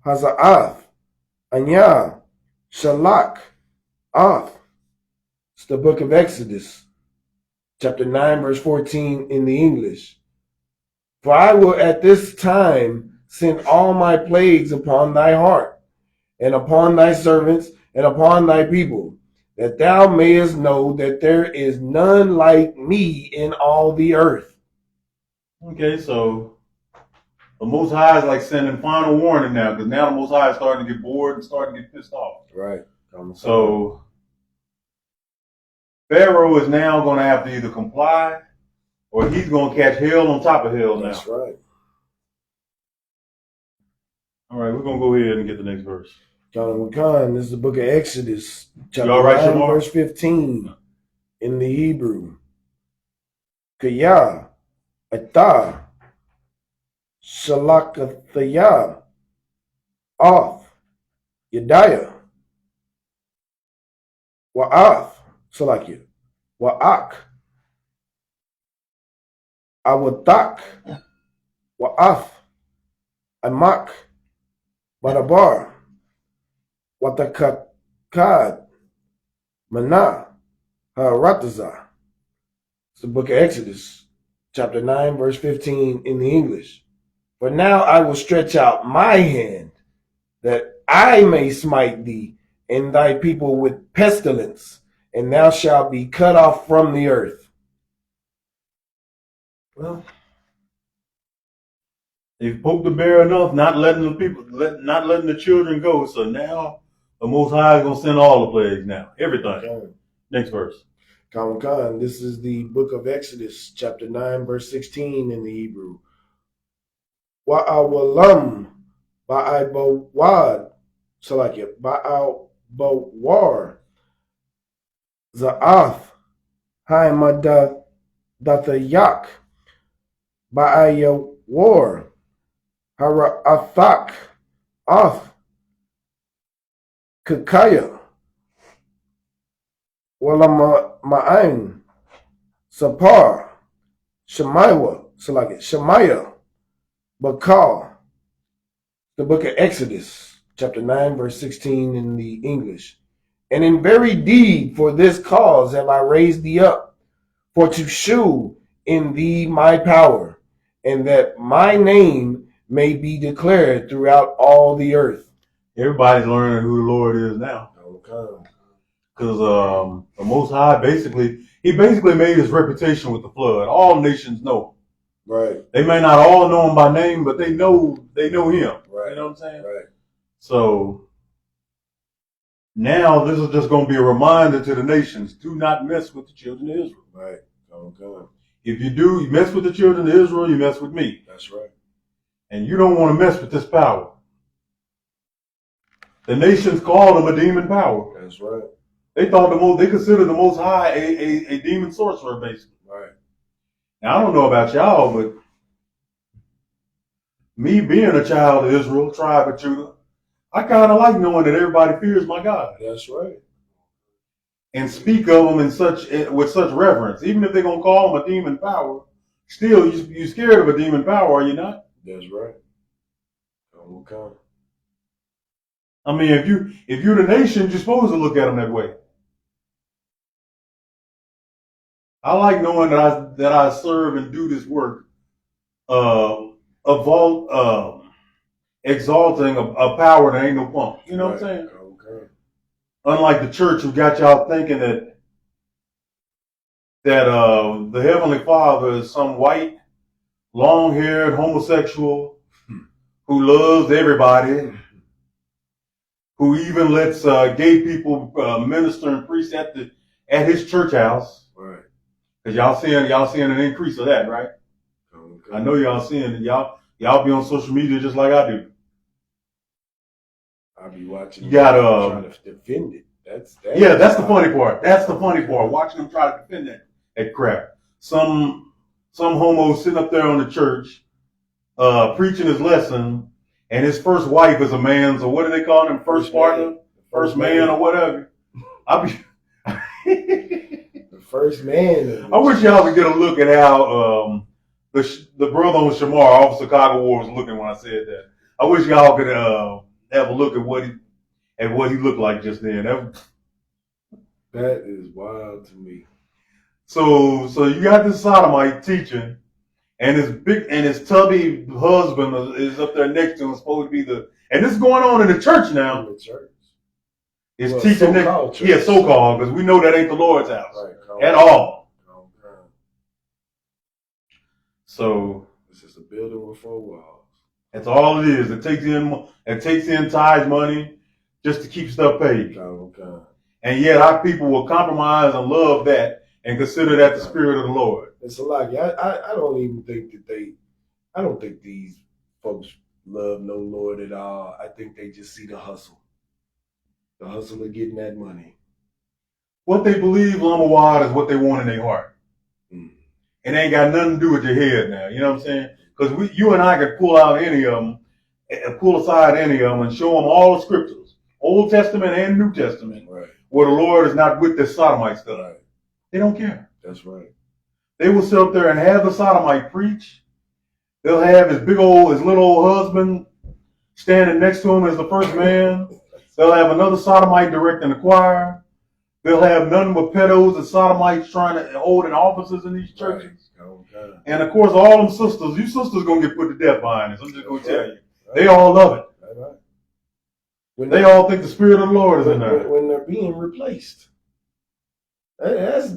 Haza'ath, Anya, Shalak, Ath. It's the book of Exodus, chapter 9, verse 14 in the English. For I will at this time send all my plagues upon thy heart, and upon thy servants, and upon thy people, that thou mayest know that there is none like me in all the earth. Okay, so the Most High is like sending final warning now, because now the Most High is starting to get bored and starting to get pissed off. Right. So Pharaoh is now going to have to either comply or he's going to catch hell on top of hell now. That's right. All right, we're going to go ahead and get the next verse. This is the book of Exodus, chapter 9, verse 15 in the Hebrew. Kaya, Atah, Shalakathaya, Oth, Yediah, Wa'ath, Salakia, Wa'ak, Awatak, Wa'ath, Amak, Badabar, Watakakad, Manah, Haratazah. It's the book of Exodus, chapter 9, verse 15 in the English. For now I will stretch out my hand, that I may smite thee and thy people with pestilence, and thou shalt be cut off from the earth. Well, they've poked the bear enough, not letting the children go. So now the Most High is going to send all the plagues now, everything. Okay. Next verse. Khan. This is the book of Exodus, chapter 9, verse 16 in the Hebrew. Wa'awalam, ba'ibawad, Salakia, ba'abawar, Za'ath, Haimadathyak, Ba'ayawar, Hara'athak, Ath, Kakaya, Walama'ain, Sapar, Shemaiah, Bakal. The book of Exodus, chapter 9, verse 16 in the English. And in very deed for this cause have I raised thee up, for to shew in thee my power, and that my name may be declared throughout all the earth. Everybody's learning who the Lord is now. Okay. Because the Most High he basically made his reputation with the flood. All nations know. Right. They may not all know him by name, but they know him. Right. You know what I'm saying? Right. So now this is just going to be a reminder to the nations: do not mess with the children of Israel. Right. Okay. If you do, you mess with the children of Israel, you mess with me. That's right. And you don't want to mess with this power. The nations called him a demon power. That's right. They considered the Most High a demon sorcerer, basically. Right. Now I don't know about y'all, but me being a child of Israel, tribe of Judah, I kind of like knowing that everybody fears my God. That's right. And speak of him with such reverence. Even if they're going to call him a demon power, still, you're scared of a demon power, are you not? That's right. Okay. I mean, if you're the nation, you're supposed to look at them that way. I like knowing that I serve and do this work, exalting a power that ain't no punk. You know what I'm saying? Okay. Unlike the church, who got y'all thinking that the Heavenly Father is some white, long-haired homosexual who loves everybody, who even lets gay people minister and preach at his church house. Right. Cause y'all seeing an increase of that, right? Okay. I know y'all seeing it. Y'all be on social media just like I do. I'll be watching. You got trying to defend it. That's the funny part. That's the funny part. Watching them try to defend that crap. Some homo sitting up there on the church, preaching his lesson, and his first wife is a man's, or what do they call him? First partner, first man, or whatever. The first man. I wish y'all could get a look at how the brother on Shamar, Officer Chicago War, was looking when I said that. I wish y'all could have a look at what he looked like just then. That is wild to me. So you got this sodomite teaching, and his tubby husband is up there next to him, supposed to be and this is going on in the church now. In the church. It's teaching so-called church. Yeah, so-called, because we know that ain't the Lord's house at all. all. So it's just a building with 4 walls. That's all it is. It takes in tithe money just to keep stuff paid. Okay. And yet our people will compromise and love that and consider that the spirit of the Lord. It's a lot. I don't even think I don't think these folks love no Lord at all. I think they just see the hustle. The hustle of getting that money. What they believe, Lamawad, is what they want in their heart. It ain't got nothing to do with your head now. You know what I'm saying? Because you and I could pull aside any of them and show them all the scriptures, Old Testament and New Testament, right, where the Lord is not with this sodomite stuff. Right. They don't care. That's right. They will sit up there and have the sodomite preach. They'll have his little old husband standing next to him as the first man. They'll have another sodomite directing the choir. They'll have nothing but pedos and sodomites trying to hold in offices in these churches. Right. Okay. And of course, all them sisters, you sisters gonna get put to death behind this. I'm just gonna tell you. Right. They all love it. Right. They all think the spirit of the Lord is in there. When they're being replaced. That's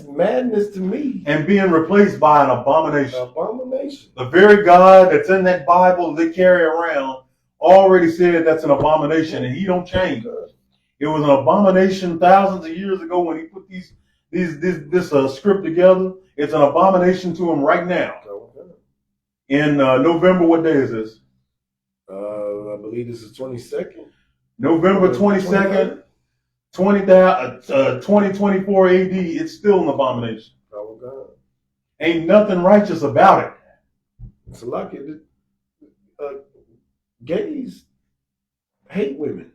madness to me. And being replaced by an abomination. Abomination. The very God that's in that Bible they carry around already said that's an abomination, and he don't change. It was an abomination thousands of years ago when he put this script together. It's an abomination to him right now. In November, what day is this? I believe this is 22nd. November 22nd, 2024 AD. It's still an abomination. Oh God! Ain't nothing righteous about it. It's like it. Gays hate women.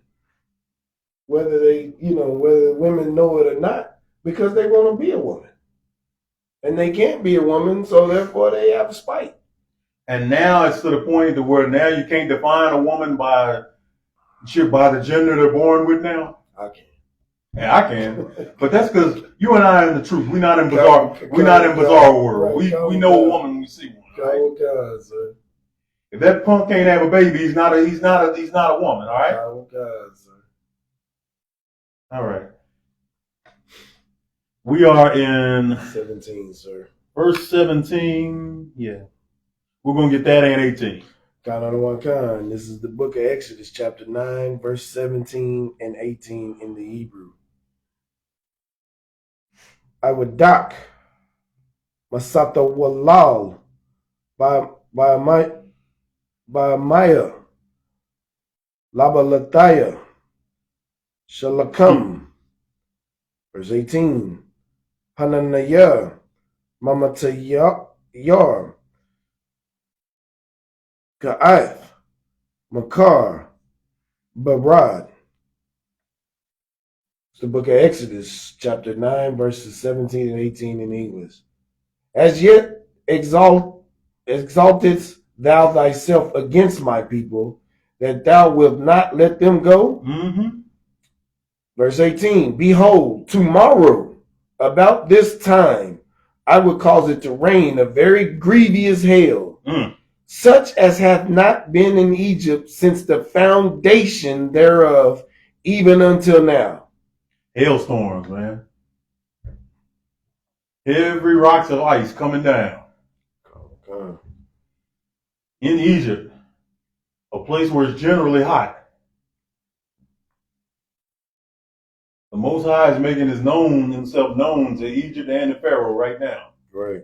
Whether women know it or not, because they want to be a woman. And they can't be a woman, so therefore they have spite. And now it's to the point to where now you can't define a woman by the gender they're born with now. I can. Yeah, I can. But that's because you and I are in the truth. We're not in bizarre world. We know a woman when we see one. Right? God, sir. If that punk can't have a baby, he's not a woman. All right. Oh God, sir. All right. We are in 17, sir. Verse 17. Yeah. We're gonna get that and 18. Count on one kind. This is the book of Exodus, chapter 9, verse 17 and 18 in the Hebrew. I would dock Masata Walal by Maya Labalataya Shalakam. Verse 18. Hananaya Mamatayar Ka'ath Makar Barad. It's the book of Exodus, chapter 9, verses 17 and 18 in English. As yet exaltedst thou thyself against my people, that thou wilt not let them go? Mm-hmm. Verse 18, behold, tomorrow, about this time, I will cause it to rain a very grievous hail, such as hath not been in Egypt since the foundation thereof, even until now. Hailstorms, man. Every rocks of ice coming down. Okay. In Egypt, a place where it's generally hot. The Most High is making himself known to Egypt and to Pharaoh right now. Right.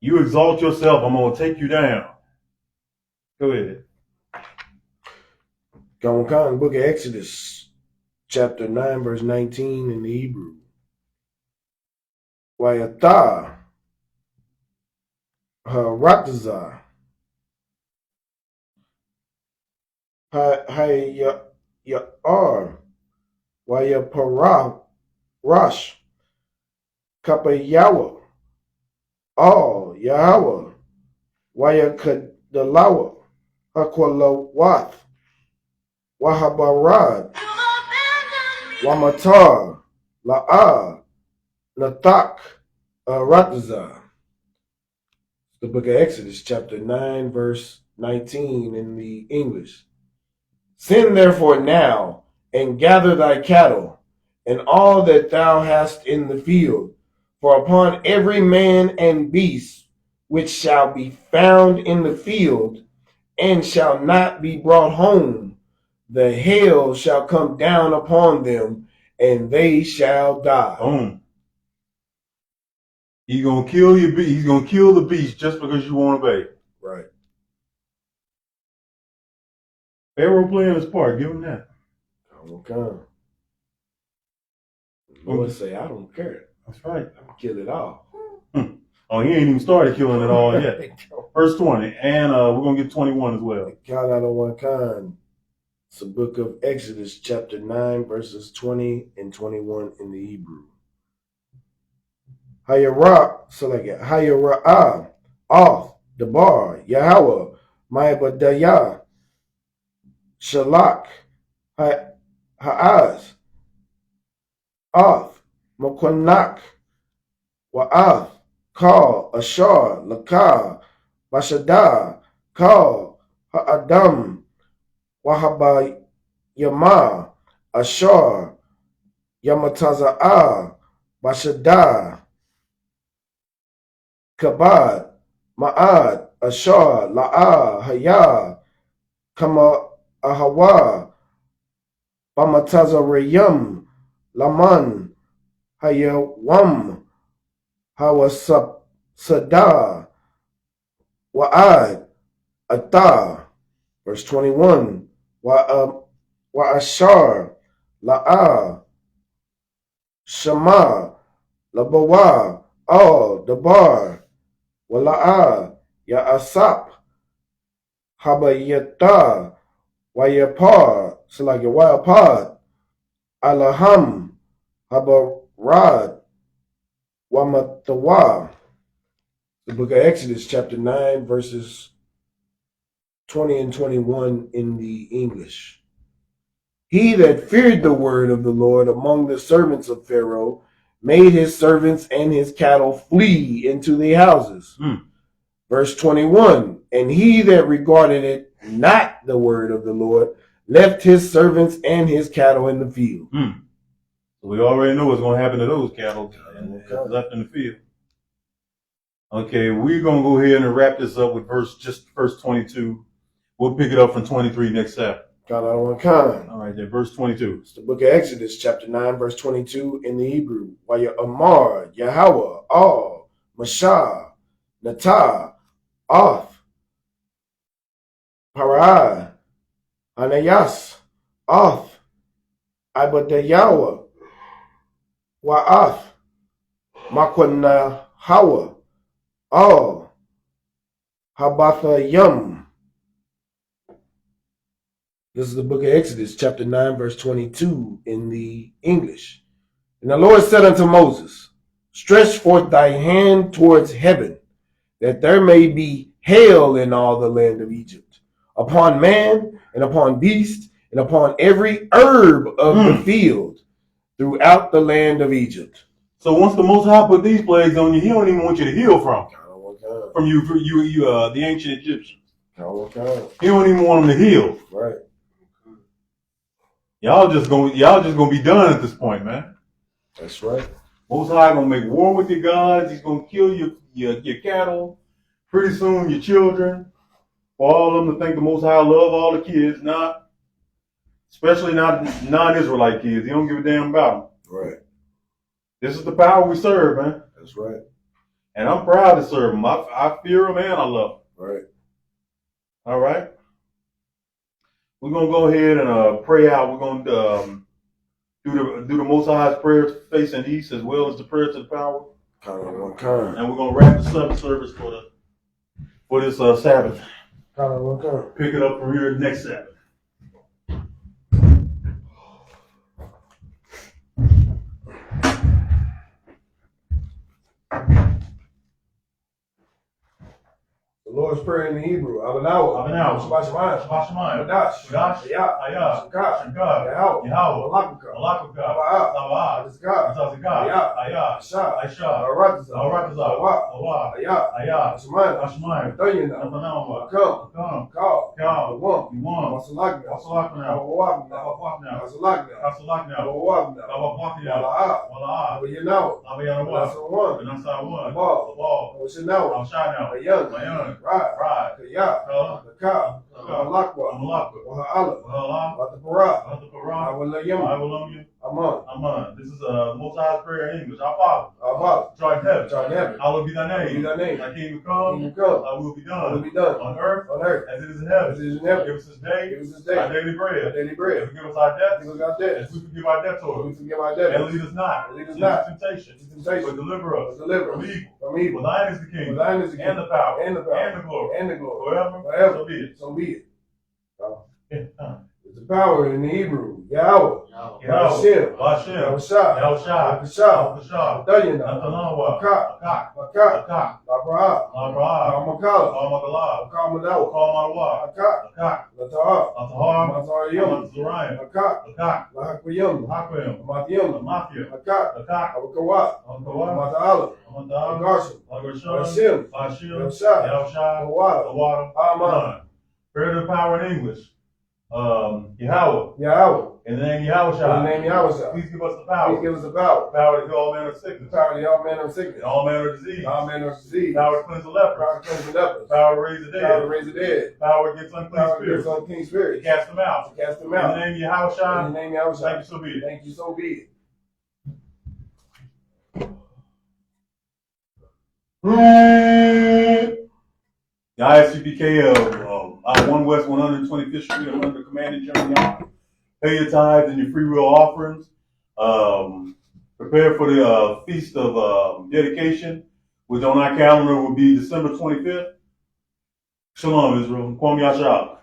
You exalt yourself, I'm going to take you down. Go ahead. Book of Exodus, chapter 9, verse 19 in the Hebrew. Wayatah Haratazah Hayar Wayapara Rosh Kapayawa All Yahweh Wayakadalawa Hakwalawath Wahabarad Wamatar La'ah Natak Ratazah. The book of Exodus, chapter 9, verse 19 in the English. Send therefore now and gather thy cattle and all that thou hast in the field, for upon every man and beast which shall be found in the field and shall not be brought home, the hail shall come down upon them, and they shall die. Boom. He's gonna kill your beast. He's gonna kill the beast just because you want to obey. Right. Pharaoh playing his part. Give him that. Okay. Lord say, I don't care. That's right. I'll kill it all. Oh, he ain't even started killing it all yet. Verse 20, and we're going to get 21 as well. Count out on one kind. It's the book of Exodus, chapter 9, verses 20 and 21 in the Hebrew. Hayara'ah, off, Dabar, Yahweh, Ma'abadayah, Shalak, Ha'az, off, Mokonak, Wa'af, Kal, Ashar, Lakah, Bashadah, Kal, Ha'adam, Wahaba Yama, Ashar, Yamataza'ah, Bashadah, Kabad, Ma'ad, Ashar, La'ah, Hayah, Kama Ahawa, Bamatazarayam, Laman, Hayawam, Hawasada, Wa'ad, Atah. Verse 21, Wa'ashar, La'ah, Shema, Labawa, Al, Dabar, Wala'ah, Ya'asap, Habayata, Wayapar, Wayapad, Alaham, Habarad, Wamatawa. The book of Exodus, chapter 9, verses 20 and 21 in the English. He that feared the word of the Lord among the servants of Pharaoh made his servants and his cattle flee into their houses. Verse 21, and he that regarded it not the word of the Lord left his servants and his cattle in the field. We already know what's going to happen to those cattle and left in the field. Okay, we're going to go ahead and wrap this up with verse 22. We'll pick it up from 23 next Sabbath. All right, then verse 22. It's the book of Exodus, chapter 9, verse 22 in the Hebrew. Amar, Yahweh, Al, Mashah, Natah, Oth, Parai, Anayas, Oth, Ibadayawa, Wa'ath, Makwana Hawa, Al, Habathayam. This is the book of Exodus, chapter 9, verse 22 in the English. And the Lord said unto Moses, stretch forth thy hand towards heaven, that there may be hail in all the land of Egypt, upon man and upon beast and upon every herb of the field throughout the land of Egypt. So once the Most High put these plagues on you, he don't even want you to heal from the ancient Egyptians. He don't even want them to heal. Right. Y'all just gonna be done at this point, man. That's right. Most High gonna make war with your gods. He's gonna kill your cattle. Pretty soon your children. For all of them to think the Most High love all the kids, especially not non-Israelite kids. He don't give a damn about them. Right. This is the power we serve, man. That's right. And I'm proud to serve him. I fear him and I love him. Right. All right. We're going to go ahead and pray out. We're going to do the Most High's prayer facing east as well as the prayer to the power. And we're going to wrap the Sabbath service for this Sabbath. Pick it up from here next Sabbath. The Lord's Prayer in the Hebrew. Abanawa. Shabbat Shemayim. Adash. Ayah. Shankar. Yahweh. Malakuka. Abaa. Azizka. Ayah. Aisha. Aratazah. Ayah. Shemayim. Danyana. Come. Call. Yuam. Wasalakna. Awawabna. Asalakna. Awawabna. Wala'ah. Abayanawa. Nasawan. Abal. Awashanawa. Ayan. Right. Kaya. Nakah. Malakwa. Waha'ala. Watapara. Awalayam. Aman. This is Most High's prayer in English. Our Father. Which art in heaven. Hallowed be thy name. Thy kingdom come. Thy will be done. On earth. As it is in heaven. Give us this day. Our daily bread. And forgive us our debts. As we forgive our debtors. And lead us not into temptation. But deliver us from evil. For thine is the kingdom. And the power. And the glory. Forever. So be it. It's the power in the Hebrew. Yahweh. Hashem. Yahushua. Danyana. Akak. Abraham. Makala. Akak. Latahar. Akak. Lahakwayam. Mathiam. Akak. Abakawat. Mata'ala. Garsham. Yahushua. Awada. Aman. Prayer to the power in English. Yahweh. In the name of Yahushua. Please give us the power. Power to heal all manner of sickness. And all manner of disease. Power to cleanse the leper. Power to raise the dead. Power against unclean spirits. Cast them out. In the name of Yahushua. Thank you, so be it. The ISUPK of 1 West 125th Street under Commanding General Young. Pay your tithes and your free will offerings. Prepare for the Feast of Dedication, which on our calendar will be December 25th. Shalom, Israel. Kwam Yasha.